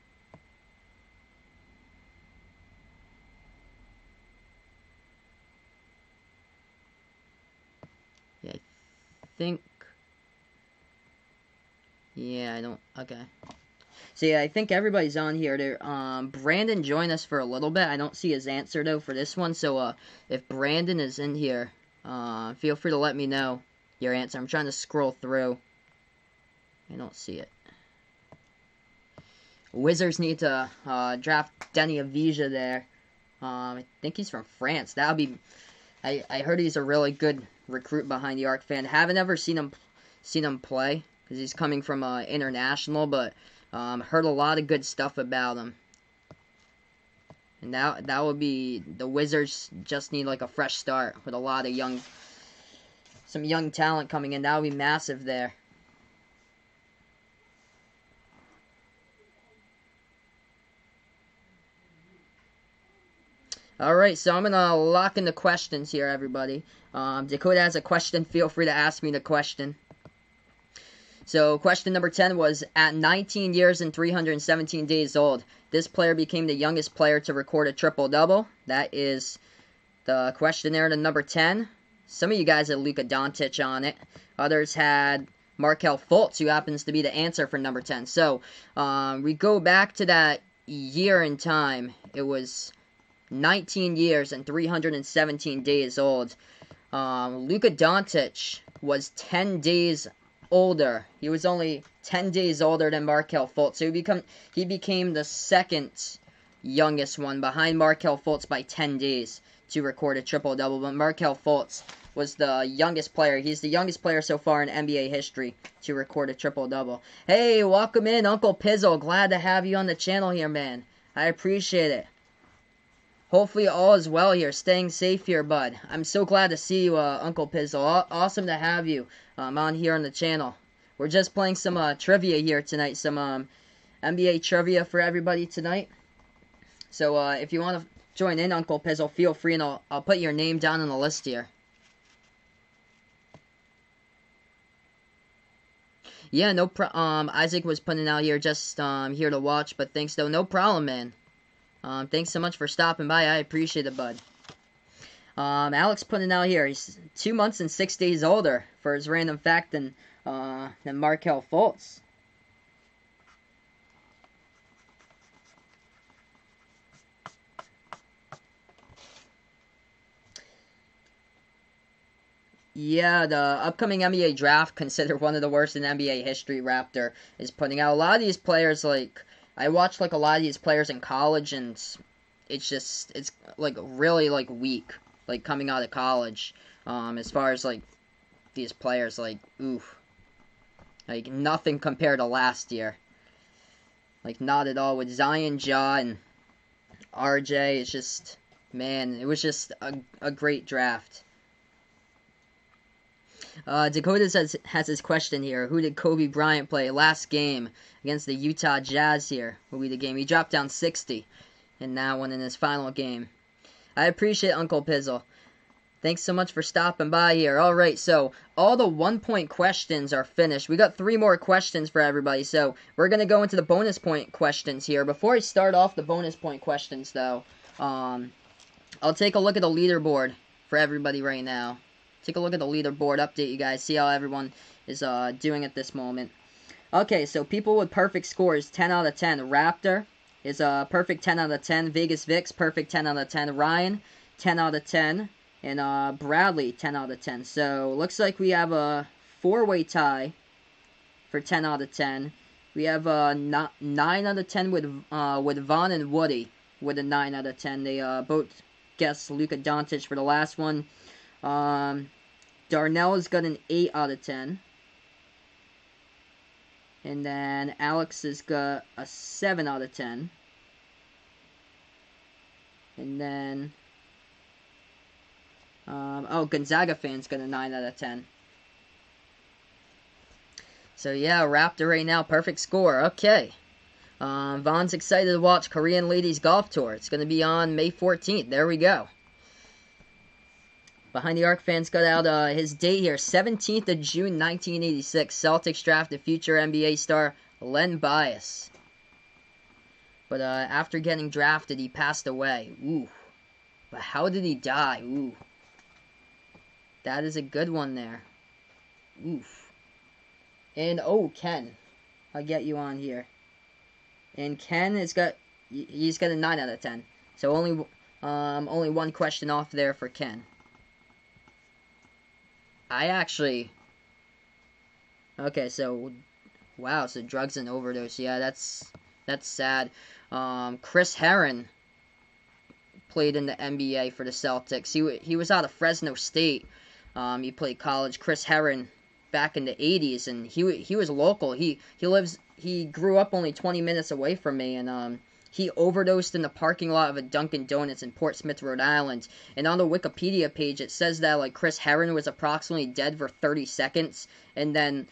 Yeah, I think. Yeah, I don't. Okay. So yeah, I think everybody's on here. There, Brandon joined us for a little bit. I don't see his answer though for this one. So if Brandon is in here, feel free to let me know your answer. I'm trying to scroll through. I don't see it. Wizards need to draft Denny Avija there. I think he's from France. That would be. I heard he's a really good recruit behind the arc fan. Haven't ever seen him play because he's coming from international, but heard a lot of good stuff about him. And that would be, the Wizards just need like a fresh start with a lot of some young talent coming in. That would be massive there. Alright, so I'm going to lock in the questions here, everybody. Dakota has a question. Feel free to ask me the question. So, question number 10 was, at 19 years and 317 days old, this player became the youngest player to record a triple-double. That is the question there to number 10. Some of you guys had Luka Doncic on it. Others had Markelle Fultz, who happens to be the answer for number 10. So, we go back to that year in time. It was 19 years and 317 days old. Luka Doncic was 10 days older. He was only 10 days older than Markelle Fultz. So he became the second youngest one behind Markelle Fultz by 10 days to record a triple-double. But Markelle Fultz was the youngest player. He's the youngest player so far in NBA history to record a triple-double. Hey, welcome in, Uncle Pizzle. Glad to have you on the channel here, man. I appreciate it. Hopefully all is well here. Staying safe here, bud. I'm so glad to see you, Uncle Pizzle. Awesome to have you on here on the channel. We're just playing some trivia here tonight. Some NBA trivia for everybody tonight. So if you want to join in, Uncle Pizzle, feel free, and I'll put your name down on the list here. Yeah, no Isaac was putting out here just here to watch, but thanks though. No problem, man. Thanks so much for stopping by. I appreciate it, bud. Alex putting out here. He's 2 months and 6 days older for his random fact than Markel Fultz. Yeah, the upcoming NBA draft, considered one of the worst in NBA history, Raptor is putting out a lot of these players. Like, I watched like a lot of these players in college, and it's like really like weak, like coming out of college. As far as like these players, like oof, like nothing compared to last year. Like not at all with Zion, Ja, and RJ. It's just, man, it was just a great draft. Dakota has his question here. Who did Kobe Bryant play last game against the Utah Jazz here? Will be the game. He dropped down 60 in that one in his final game. I appreciate Uncle Pizzle. Thanks so much for stopping by here. Alright, so all the 1-point questions are finished. We got 3 more questions for everybody, so we're going to go into the bonus point questions here. Before I start off the bonus point questions, though, I'll take a look at the leaderboard for everybody right now. Take a look at the leaderboard, update you guys, see how everyone is doing at this moment. Okay, so people with perfect scores, 10 out of 10. Raptor is a perfect 10 out of 10. Vegas Vix, perfect 10 out of 10. Ryan, 10 out of 10. And Bradley, 10 out of 10. So, looks like we have a 4-way tie for 10 out of 10. We have 9 out of 10 with Vaughn and Woody with a 9 out of 10. They both guessed Luka Doncic for the last one. Darnell's got an 8 out of 10. And then Alex has got a 7 out of 10. And then, Gonzaga fans got a 9 out of 10. So yeah, Raptor right now, perfect score. Okay. Vaughn's excited to watch Korean Ladies Golf Tour. It's going to be on May 14th. There we go. Behind the Arc fans got out his date here, 17th of June, 1986. Celtics drafted future NBA star Len Bias. But after getting drafted, he passed away. Ooh. But how did he die? Ooh. That is a good one there. Oof. And, Ken. I'll get you on here. And Ken he's got a 9 out of 10. So only one question off there for Ken. Okay, so, wow, so drugs and overdose. Yeah, that's sad. Chris Herron played in the NBA for the Celtics. He was out of Fresno State. He played college. Chris Herron back in the 80s, and he was local. He grew up only 20 minutes away from me, and he overdosed in the parking lot of a Dunkin' Donuts in Portsmouth, Rhode Island. And on the Wikipedia page, it says that like Chris Herron was approximately dead for 30 seconds, and then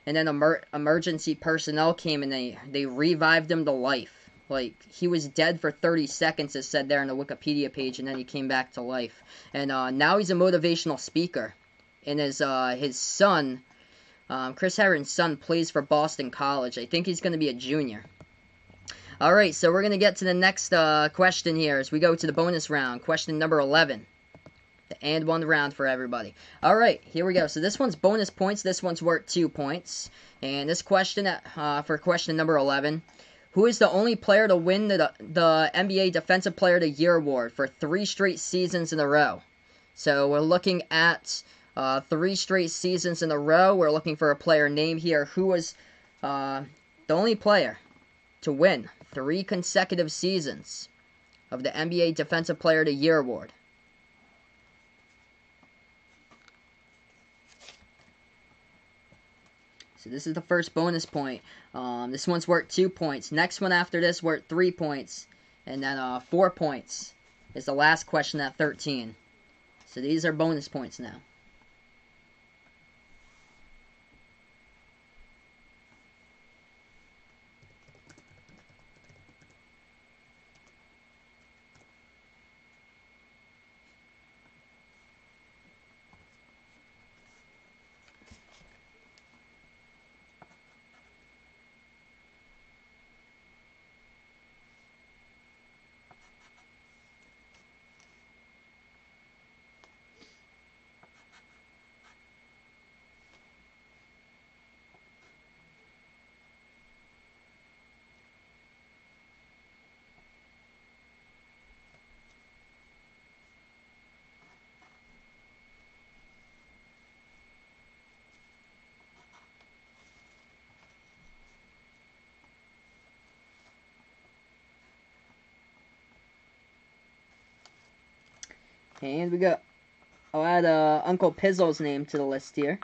emergency personnel came and they revived him to life. Like, he was dead for 30 seconds, it said there on the Wikipedia page, and then he came back to life. And now he's a motivational speaker. And his son, Chris Herron's son, plays for Boston College. I think he's going to be a junior. Alright, so we're going to get to the next question here as we go to the bonus round. Question number 11. The and one round for everybody. Alright, here we go. So this one's bonus points. This one's worth 2 points. And this question, for question number 11. Who is the only player to win the NBA Defensive Player of the Year award for 3 straight seasons in a row? So we're looking at 3 straight seasons in a row. We're looking for a player name here. Who was the only player to win 3 consecutive seasons of the NBA Defensive Player of the Year award? So this is the first bonus point. This one's worth 2 points. Next one after this worth 3 points. And then 4 points is the last question at 13. So these are bonus points now. And we got, I'll add Uncle Pizzle's name to the list here.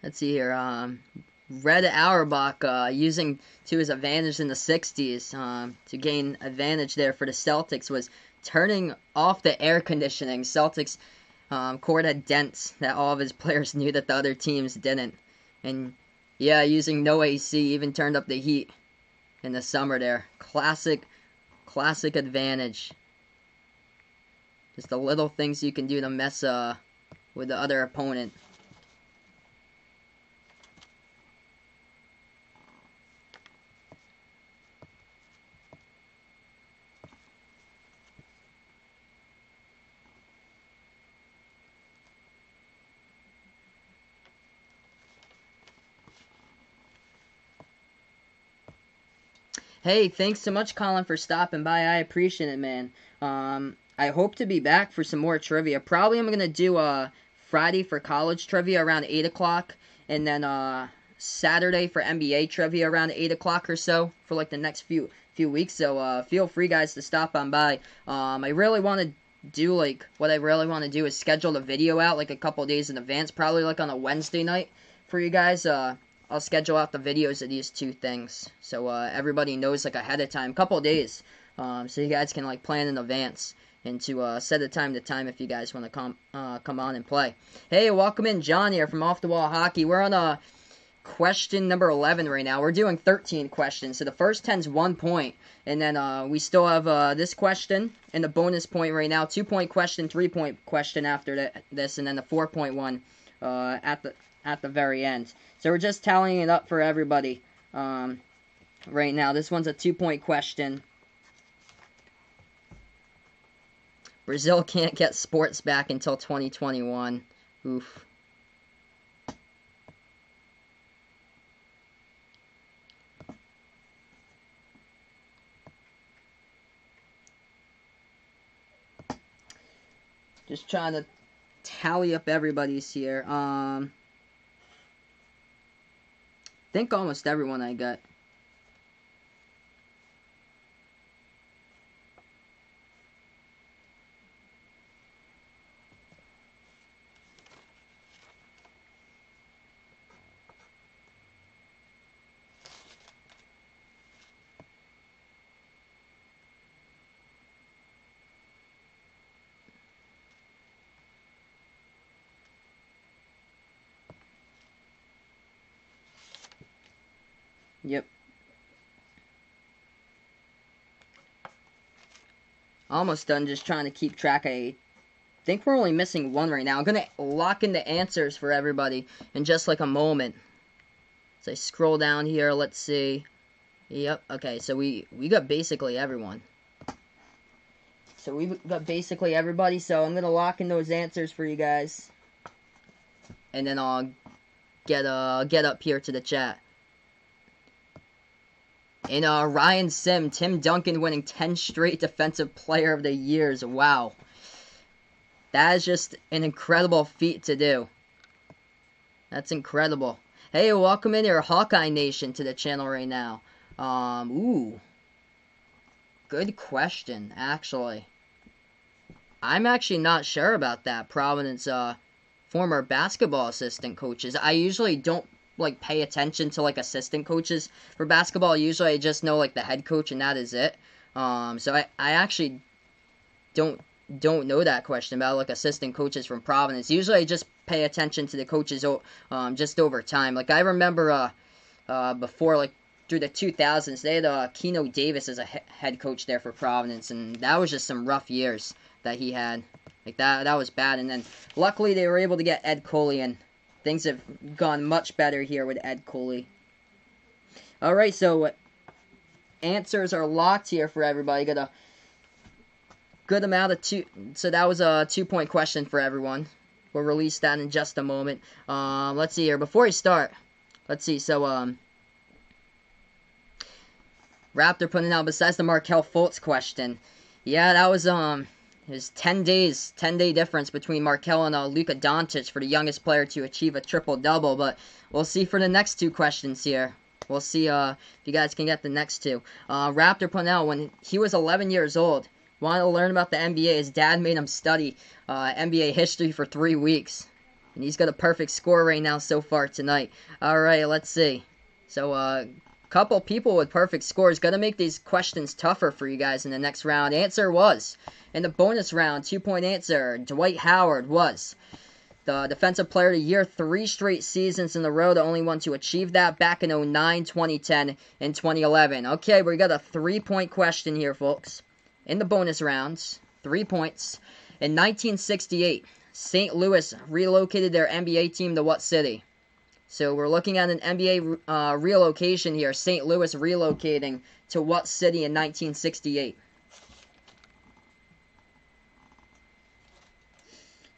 Let's see here. Red Auerbach using to his advantage in the 60s to gain advantage there for the Celtics was turning off the air conditioning. Celtics court had dents that all of his players knew that the other teams didn't. And yeah, using no AC, even turned up the heat in the summer there. Classic advantage. Just the little things you can do to mess with the other opponent. Hey, thanks so much, Colin, for stopping by. I appreciate it, man. I hope to be back for some more trivia. Probably I'm going to do Friday for college trivia around 8 o'clock, and then Saturday for NBA trivia around 8 o'clock or so for like the next few weeks. So feel free, guys, to stop on by. I really want to do, like, what I really want to do is schedule the video out like a couple days in advance, probably like on a Wednesday night for you guys. I'll schedule out the videos of these two things so everybody knows like ahead of time, couple days, so you guys can like plan in advance and to set a time if you guys want to come on and play. Hey, welcome in, John here from Off the Wall Hockey. We're on question number 11 right now. We're doing 13 questions, so the first 10's 1 point, and then we still have this question and the bonus point right now, 2-point question, 3-point question after this, and then the 4-point one at the very end. So we're just tallying it up for everybody right now. This one's a 2-point question. Brazil can't get sports back until 2021. Oof. Just trying to tally up everybody's here. Think almost everyone I got. Yep. Almost done, just trying to keep track. I think we're only missing one right now. I'm going to lock in the answers for everybody in just like a moment. So I scroll down here, let's see. Yep, okay, so we got basically everyone. So we got basically everybody, so I'm going to lock in those answers for you guys. And then I'll get up here to the chat. And Ryan Sim, Tim Duncan winning 10 straight Defensive Player of the Years. Wow. That is just an incredible feat to do. That's incredible. Hey, welcome in here, Hawkeye Nation, to the channel right now. Ooh. Good question, actually. I'm actually not sure about that. Providence, former basketball assistant coaches. I usually don't like pay attention to like assistant coaches for basketball. Usually I just know like the head coach and that is it. So I actually don't know that question about like assistant coaches from Providence. Usually I just pay attention to the coaches just over time. Like I remember before, like through the 2000s, they had Keno Davis as a head coach there for Providence, and that was just some rough years that he had. Like that was bad. And then luckily they were able to get Ed Coley in things have gone much better here with Ed Cooley. Alright, so answers are locked here for everybody. Got a good amount of two. So that was a 2-point question for everyone. We'll release that in just a moment. Let's see here. Before we start, let's see. So, Raptor putting out, besides the Markelle Fultz question. Yeah, that was, it was 10 days, 10-day difference between Markelle and Luka Doncic for the youngest player to achieve a triple-double. But we'll see for the next two questions here. We'll see if you guys can get the next two. Raptor putting out, when he was 11 years old, wanted to learn about the NBA. His dad made him study NBA history for 3 weeks. And he's got a perfect score right now so far tonight. Alright, let's see. So, couple people with perfect scores. Gonna make these questions tougher for you guys in the next round. Answer was, in the bonus round, 2-point answer, Dwight Howard was the Defensive Player of the Year 3 straight seasons in a row. The only one to achieve that back in 2009, 2010, and 2011. Okay, we got a 3-point question here, folks. In the bonus rounds, 3 points. In 1968, St. Louis relocated their NBA team to what city? So we're looking at an NBA relocation here. St. Louis relocating to what city in 1968?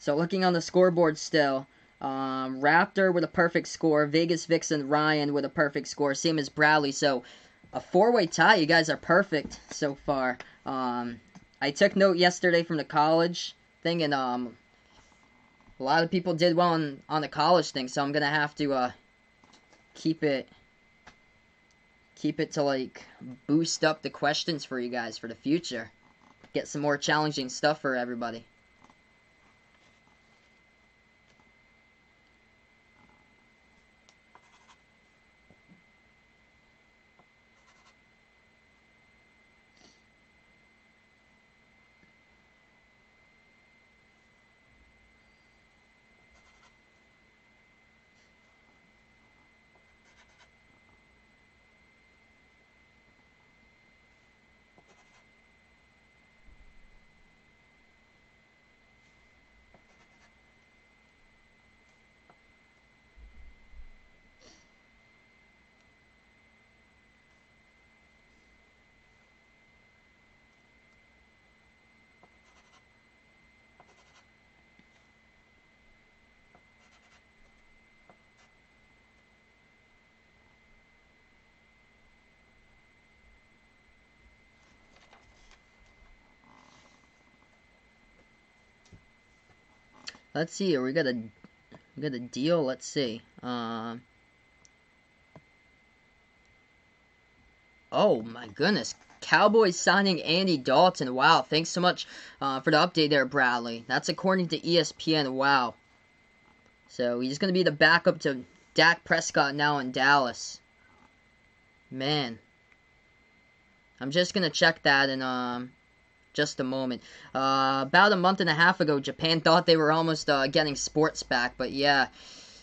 So looking on the scoreboard still, Raptor with a perfect score, Vegas Vixen Ryan with a perfect score, same as Bradley. So a 4-way tie. You guys are perfect so far. I took note yesterday from the college thing, and a lot of people did well on the college thing, so I'm gonna have to keep it to like boost up the questions for you guys for the future. Get some more challenging stuff for everybody. Let's see here. We got a deal. Let's see. Oh my goodness. Cowboys signing Andy Dalton. Wow. Thanks so much for the update there, Bradley. That's according to ESPN. Wow. So he's going to be the backup to Dak Prescott now in Dallas. Man. I'm just going to check that in just a moment. About a month and a half ago, Japan thought they were almost getting sports back, but yeah,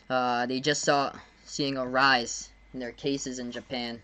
they just seeing a rise in their cases in Japan.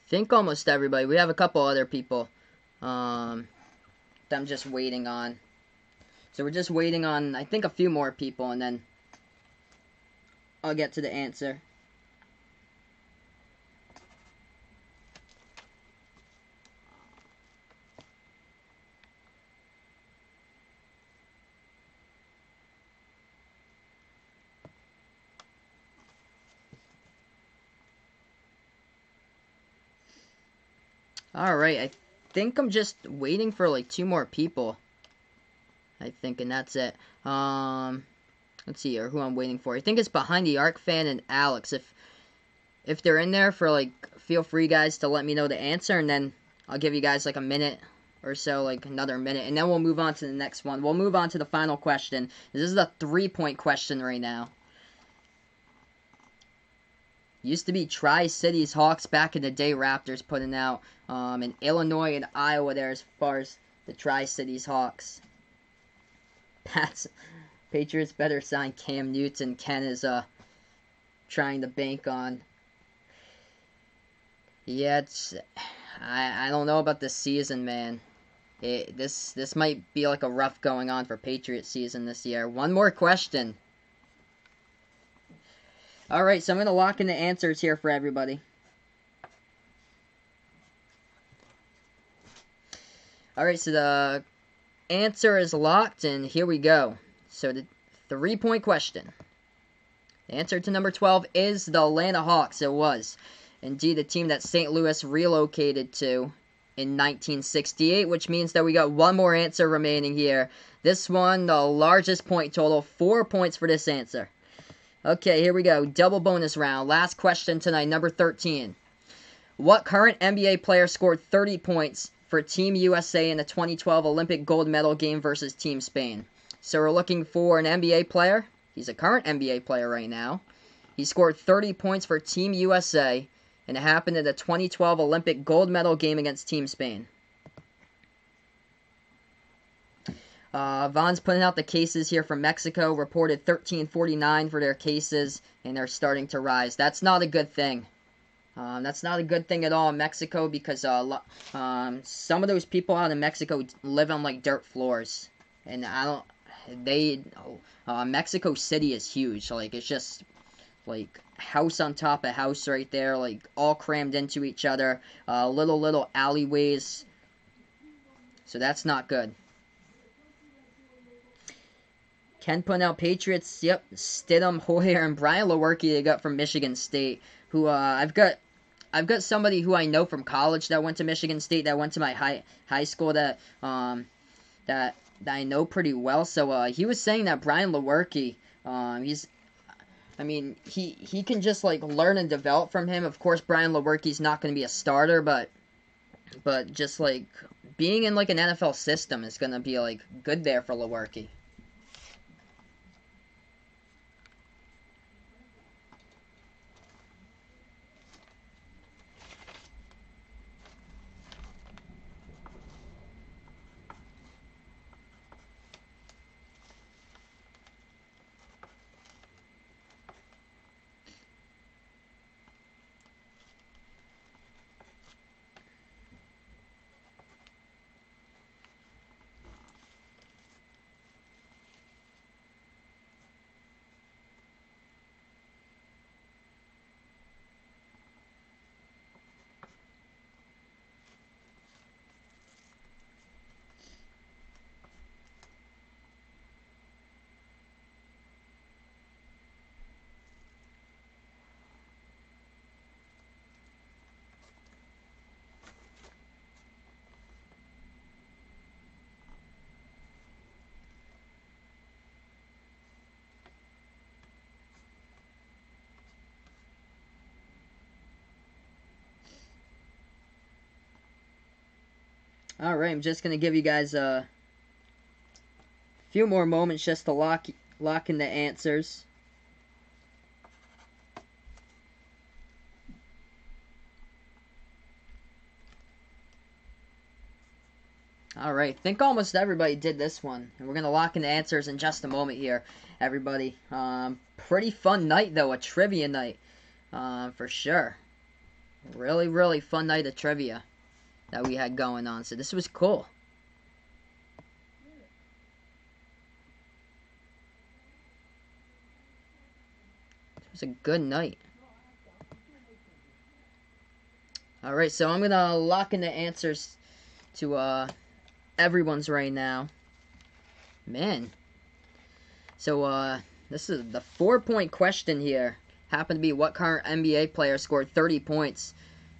Think almost everybody. We have a couple other people that I'm just waiting on. So we're just waiting on, I think, a few more people, and then I'll get to the answer. Alright, I think I'm just waiting for like 2 more people. I think, and that's it. Let's see here, who I'm waiting for. I think it's Behind the Arc Fan and Alex. If they're in there for like, feel free guys to let me know the answer, and then I'll give you guys like a minute or so, like another minute, and then we'll move on to the next one. We'll move on to the final question. This is a 3-point question right now. Used to be Tri-Cities Hawks back in the day. Raptors putting out in Illinois and Iowa there as far as the Tri-Cities Hawks. Patriots better sign Cam Newton. Ken is trying to bank on. Yeah, I don't know about this season, man. This might be like a rough going on for Patriots season this year. One more question. Alright, so I'm going to lock in the answers here for everybody. Alright, so the answer is locked, and here we go. So the 3-point question. The answer to number 12 is the Atlanta Hawks. It was indeed the team that St. Louis relocated to in 1968, which means that we got one more answer remaining here. This one, the largest point total, 4 points for this answer. Okay, here we go. Double bonus round. Last question tonight, number 13. What current NBA player scored 30 points for Team USA in the 2012 Olympic gold medal game versus Team Spain? So we're looking for an NBA player. He's a current NBA player right now. He scored 30 points for Team USA, and it happened in the 2012 Olympic gold medal game against Team Spain. Vaughn's putting out the cases here from Mexico, reported 1349 for their cases, and they're starting to rise. That's not a good thing. That's not a good thing at all in Mexico, because some of those people out in Mexico live on like dirt floors, and Mexico City is huge. Like, it's just like house on top of house right there, like all crammed into each other, little alleyways. So that's not good. Ken putting out Patriots. Yep, Stidham, Hoyer, and Brian Lewerke they got from Michigan State. Who I've got somebody who I know from college that went to Michigan State, that went to my high school, that I know pretty well. So he was saying that Brian Lewerke, he can just like learn and develop from him. Of course, Brian Lewerke's not going to be a starter, but just like being in like an NFL system is going to be like good there for Lewerke. Alright, I'm just going to give you guys a few more moments just to lock in the answers. Alright, I think almost everybody did this one. And we're going to lock in the answers in just a moment here, everybody. Pretty fun night, though. A trivia night. For sure. Really, really fun night of trivia that we had going on. So this was cool. It was a good night. Alright, so I'm going to lock in the answers to everyone's right now. Man. So this is the 4-point question here. Happened to be what current NBA player scored 30 points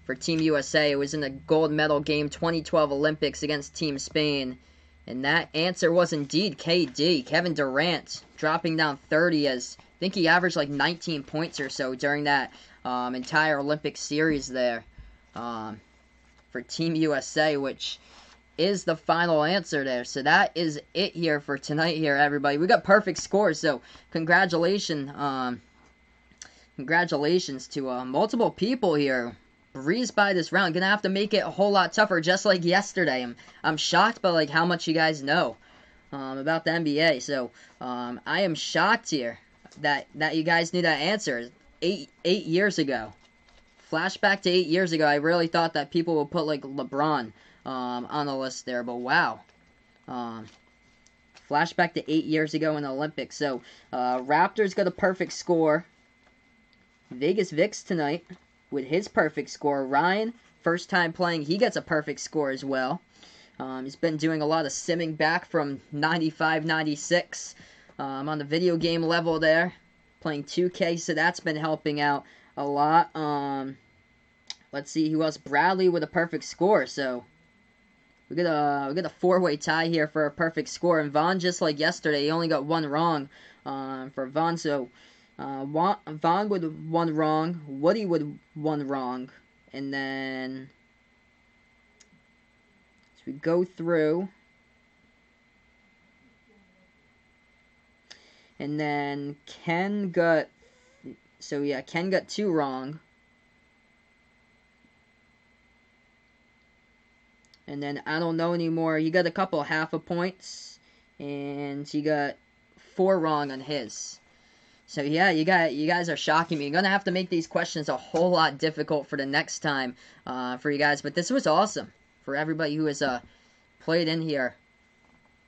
for Team USA. It was in the gold medal game 2012 Olympics against Team Spain. And that answer was indeed KD, Kevin Durant, dropping down 30, as I think he averaged like 19 points or so during that entire Olympic series there for Team USA, which is the final answer there. So that is it here for tonight here, everybody. We got perfect scores, so congratulations to multiple people here. Breeze by this round. Gonna have to make it a whole lot tougher, just like yesterday. I'm shocked by like how much you guys know about the NBA. So I am shocked here that you guys knew that answer 8 years ago. Flashback to 8 years ago. I really thought that people would put like LeBron on the list there, but wow. Flashback to 8 years ago in the Olympics. So Raptors got a perfect score. Vegas Vix tonight with his perfect score. Ryan, first time playing, he gets a perfect score as well. He's been doing a lot of simming back from 95, 96 on the video game level there. Playing 2K, so that's been helping out a lot. Let's see who else. Bradley with a perfect score, so we get a four-way tie here for a perfect score. And Vaughn, just like yesterday, he only got one wrong for Vaughn, so Vaughn with one wrong, Woody with one wrong, and then as we go through, and then Ken got, so yeah, Ken got two wrong, and then I don't know anymore. He got a couple half a points, and he got four wrong on his. So yeah, you guys are shocking me. You're gonna have to make these questions a whole lot difficult for the next time for you guys. But this was awesome for everybody who has played in here.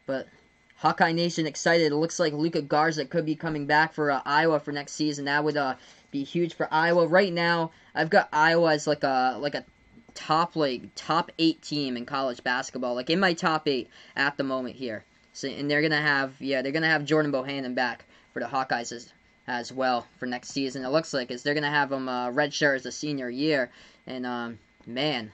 But Hawkeye Nation excited. It looks like Luka Garza could be coming back for Iowa for next season. That would be huge for Iowa. Right now, I've got Iowa as like a top 8 team in college basketball. Like in my top 8 at the moment here. So and they're gonna have Jordan Bohannon back for the Hawkeyes as well for next season. It looks like they're gonna have him redshirt as a senior year, and man,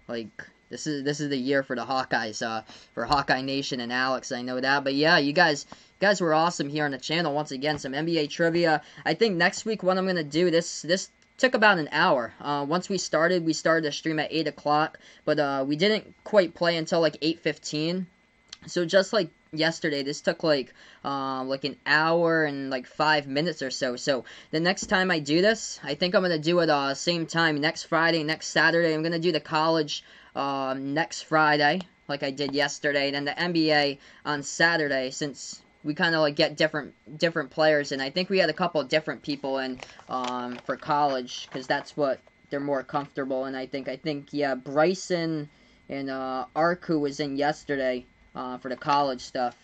like this is the year for the Hawkeyes, for Hawkeye Nation and Alex. I know that, but yeah, you guys were awesome here on the channel once again. Some NBA trivia. I think next week what I'm gonna do, this took about an hour. Once we started the stream at 8 o'clock, but we didn't quite play until like 8:15. So just like yesterday, this took like an hour and like 5 minutes or so. So the next time I do this, I think I'm gonna do it same time next Friday, next Saturday. I'm gonna do the college next Friday, like I did yesterday. Then the NBA on Saturday, since we kind of like get different players, and I think we had a couple of different people in for college because that's what they're more comfortable. And I think yeah, Bryson and Arku was in yesterday. For the college stuff.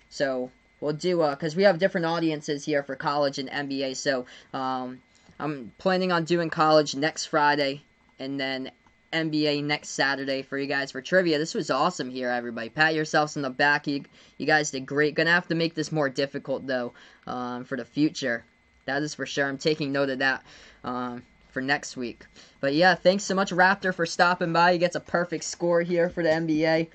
So we'll do, because we have different audiences here for college and NBA, so I'm planning on doing college next Friday, and then NBA next Saturday for you guys for trivia. This was awesome here, everybody. Pat yourselves on the back. You guys did great. Gonna have to make this more difficult, though, for the future. That is for sure. I'm taking note of that for next week. But yeah, thanks so much, Raptor, for stopping by. He gets a perfect score here for the NBA.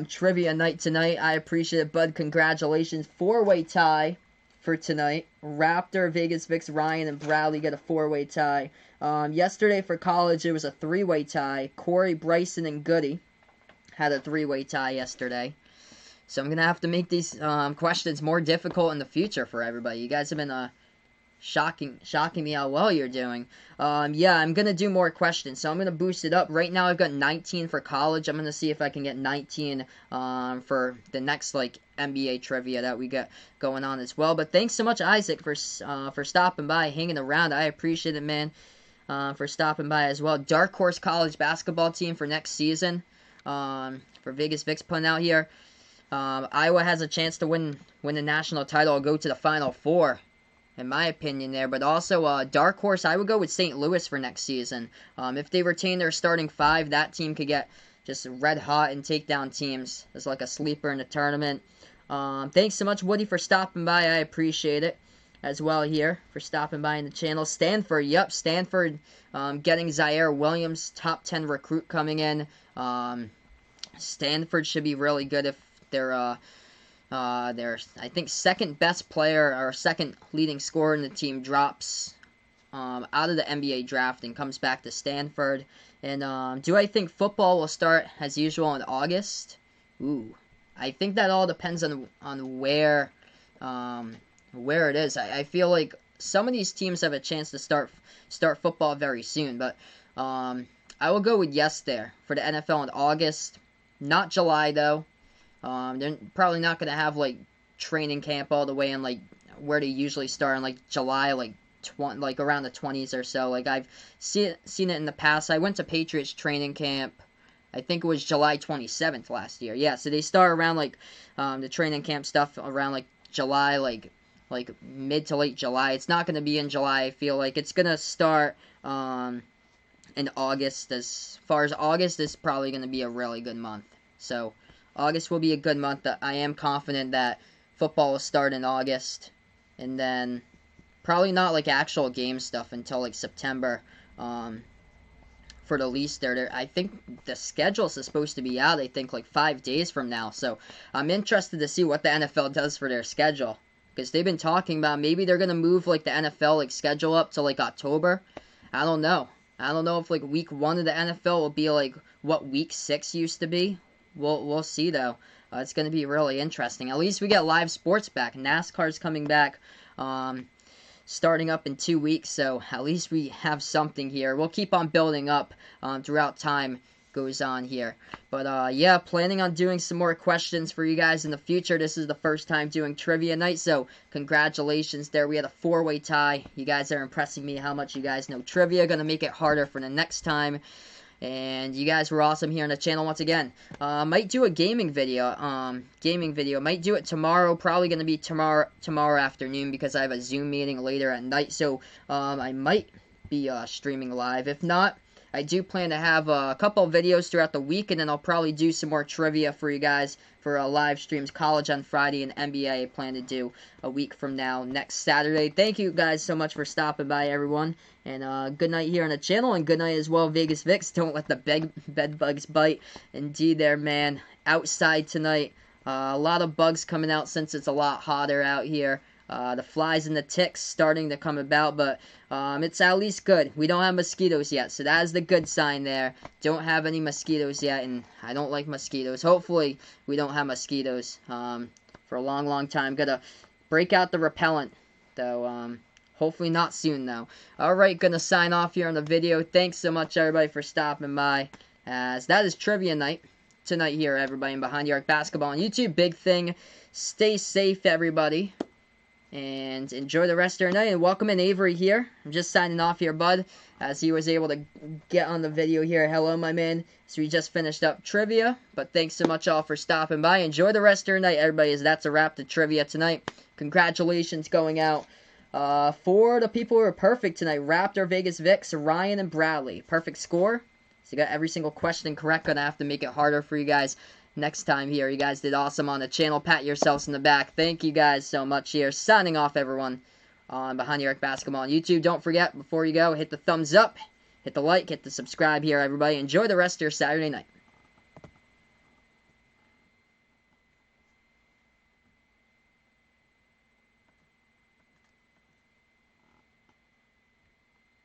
Trivia night tonight. I appreciate it, bud. Congratulations. 4-way tie for tonight. Raptor, Vegas Vix, Ryan, and Bradley get a 4-way tie. Yesterday for college, it was a 3-way tie. Corey, Bryson, and Goody had a 3-way tie yesterday. So I'm going to have to make these questions more difficult in the future for everybody. You guys have been shocking me how well you're doing. Yeah, I'm gonna do more questions, so I'm gonna boost it up. Right now I've got 19 for college. I'm gonna see if I can get 19 for the next like NBA trivia that we got going on as well. But thanks so much, Isaac, for stopping by, hanging around. I appreciate it, man, for stopping by as well. Dark Horse college basketball team for next season, for Vegas Vix putting out here. Iowa has a chance to win the national title or go to the Final Four, in my opinion there. But also, Dark Horse, I would go with St. Louis for next season. If they retain their starting 5, that team could get just red hot and take down teams as like a sleeper in the tournament. Thanks so much, Woody, for stopping by. I appreciate it as well here, for stopping by in the channel. Stanford, yep, Stanford getting Zaire Williams, top 10 recruit coming in. Stanford should be really good if they're their, I think, second best player or second leading scorer in the team drops out of the NBA draft and comes back to Stanford. And do I think football will start as usual in August? Ooh, I think that all depends on where it is. I feel like some of these teams have a chance to start football very soon, but I will go with yes there for the NFL in August, not July though. They're probably not going to have like training camp all the way in like where they usually start in like July, like around the 20s or so. Like I've seen it in the past. I went to Patriots training camp. I think it was July 27th last year. Yeah, so they start around like the training camp stuff around like July, like mid to late July. It's not going to be in July. I feel like it's going to start in August. As far as August is probably going to be a really good month. So August will be a good month. I am confident that football will start in August, and then probably not like actual game stuff until like September. For the least there. I think the schedule is supposed to be out, I think, like 5 days from now. So I'm interested to see what the NFL does for their schedule. Because they've been talking about maybe they're going to move like the NFL like schedule up to like October. I don't know. I don't know if like week 1 of the NFL will be like what week 6 used to be. We'll see though. It's going to be really interesting. At least we get live sports back. NASCAR's coming back. Starting up in 2 weeks, so at least we have something here. We'll keep on building up throughout time goes on here. But yeah, planning on doing some more questions for you guys in the future. This is the first time doing trivia night, so congratulations there. We had a 4-way tie. You guys are impressing me how much you guys know trivia. Gonna make it harder for the next time. And you guys were awesome here on the channel once again. Might do a gaming video. Might do it tomorrow. Probably going to be tomorrow afternoon because I have a Zoom meeting later at night. So I might be streaming live. If not, I do plan to have a couple of videos throughout the week, and then I'll probably do some more trivia for you guys for live streams. College on Friday and NBA I plan to do a week from now, next Saturday. Thank you guys so much for stopping by, everyone. And good night here on the channel, and good night as well, Vegas Vix. Don't let the bed bugs bite. Indeed there, man. Outside tonight. A lot of bugs coming out since it's a lot hotter out here. The flies and the ticks starting to come about, but it's at least good. We don't have mosquitoes yet, so that is the good sign there. Don't have any mosquitoes yet, and I don't like mosquitoes. Hopefully, we don't have mosquitoes for a long, long time. Gotta break out the repellent, though. Hopefully not soon, though. Alright, gonna sign off here on the video. Thanks so much, everybody, for stopping by, as that is trivia night tonight here, everybody, in Behind the Arc Basketball on YouTube. Big thing. Stay safe, everybody. And enjoy the rest of your night. And welcome in Avery here. I'm just signing off here, bud, as he was able to get on the video here. Hello, my man. So we just finished up trivia. But thanks so much all for stopping by. Enjoy the rest of your night, everybody, as that's a wrap to trivia tonight. Congratulations going out for the people who are perfect tonight. Raptor, Vegas Vix, Ryan, and Bradley. Perfect score. So you got every single question correct. Gonna have to make it harder for you guys next time here. You guys did awesome on the channel. Pat yourselves in the back. Thank you guys so much here. Signing off, everyone, on Behind the Arc Basketball on YouTube. Don't forget, before you go, hit the thumbs up, hit the like, hit the subscribe here, everybody. Enjoy the rest of your Saturday night.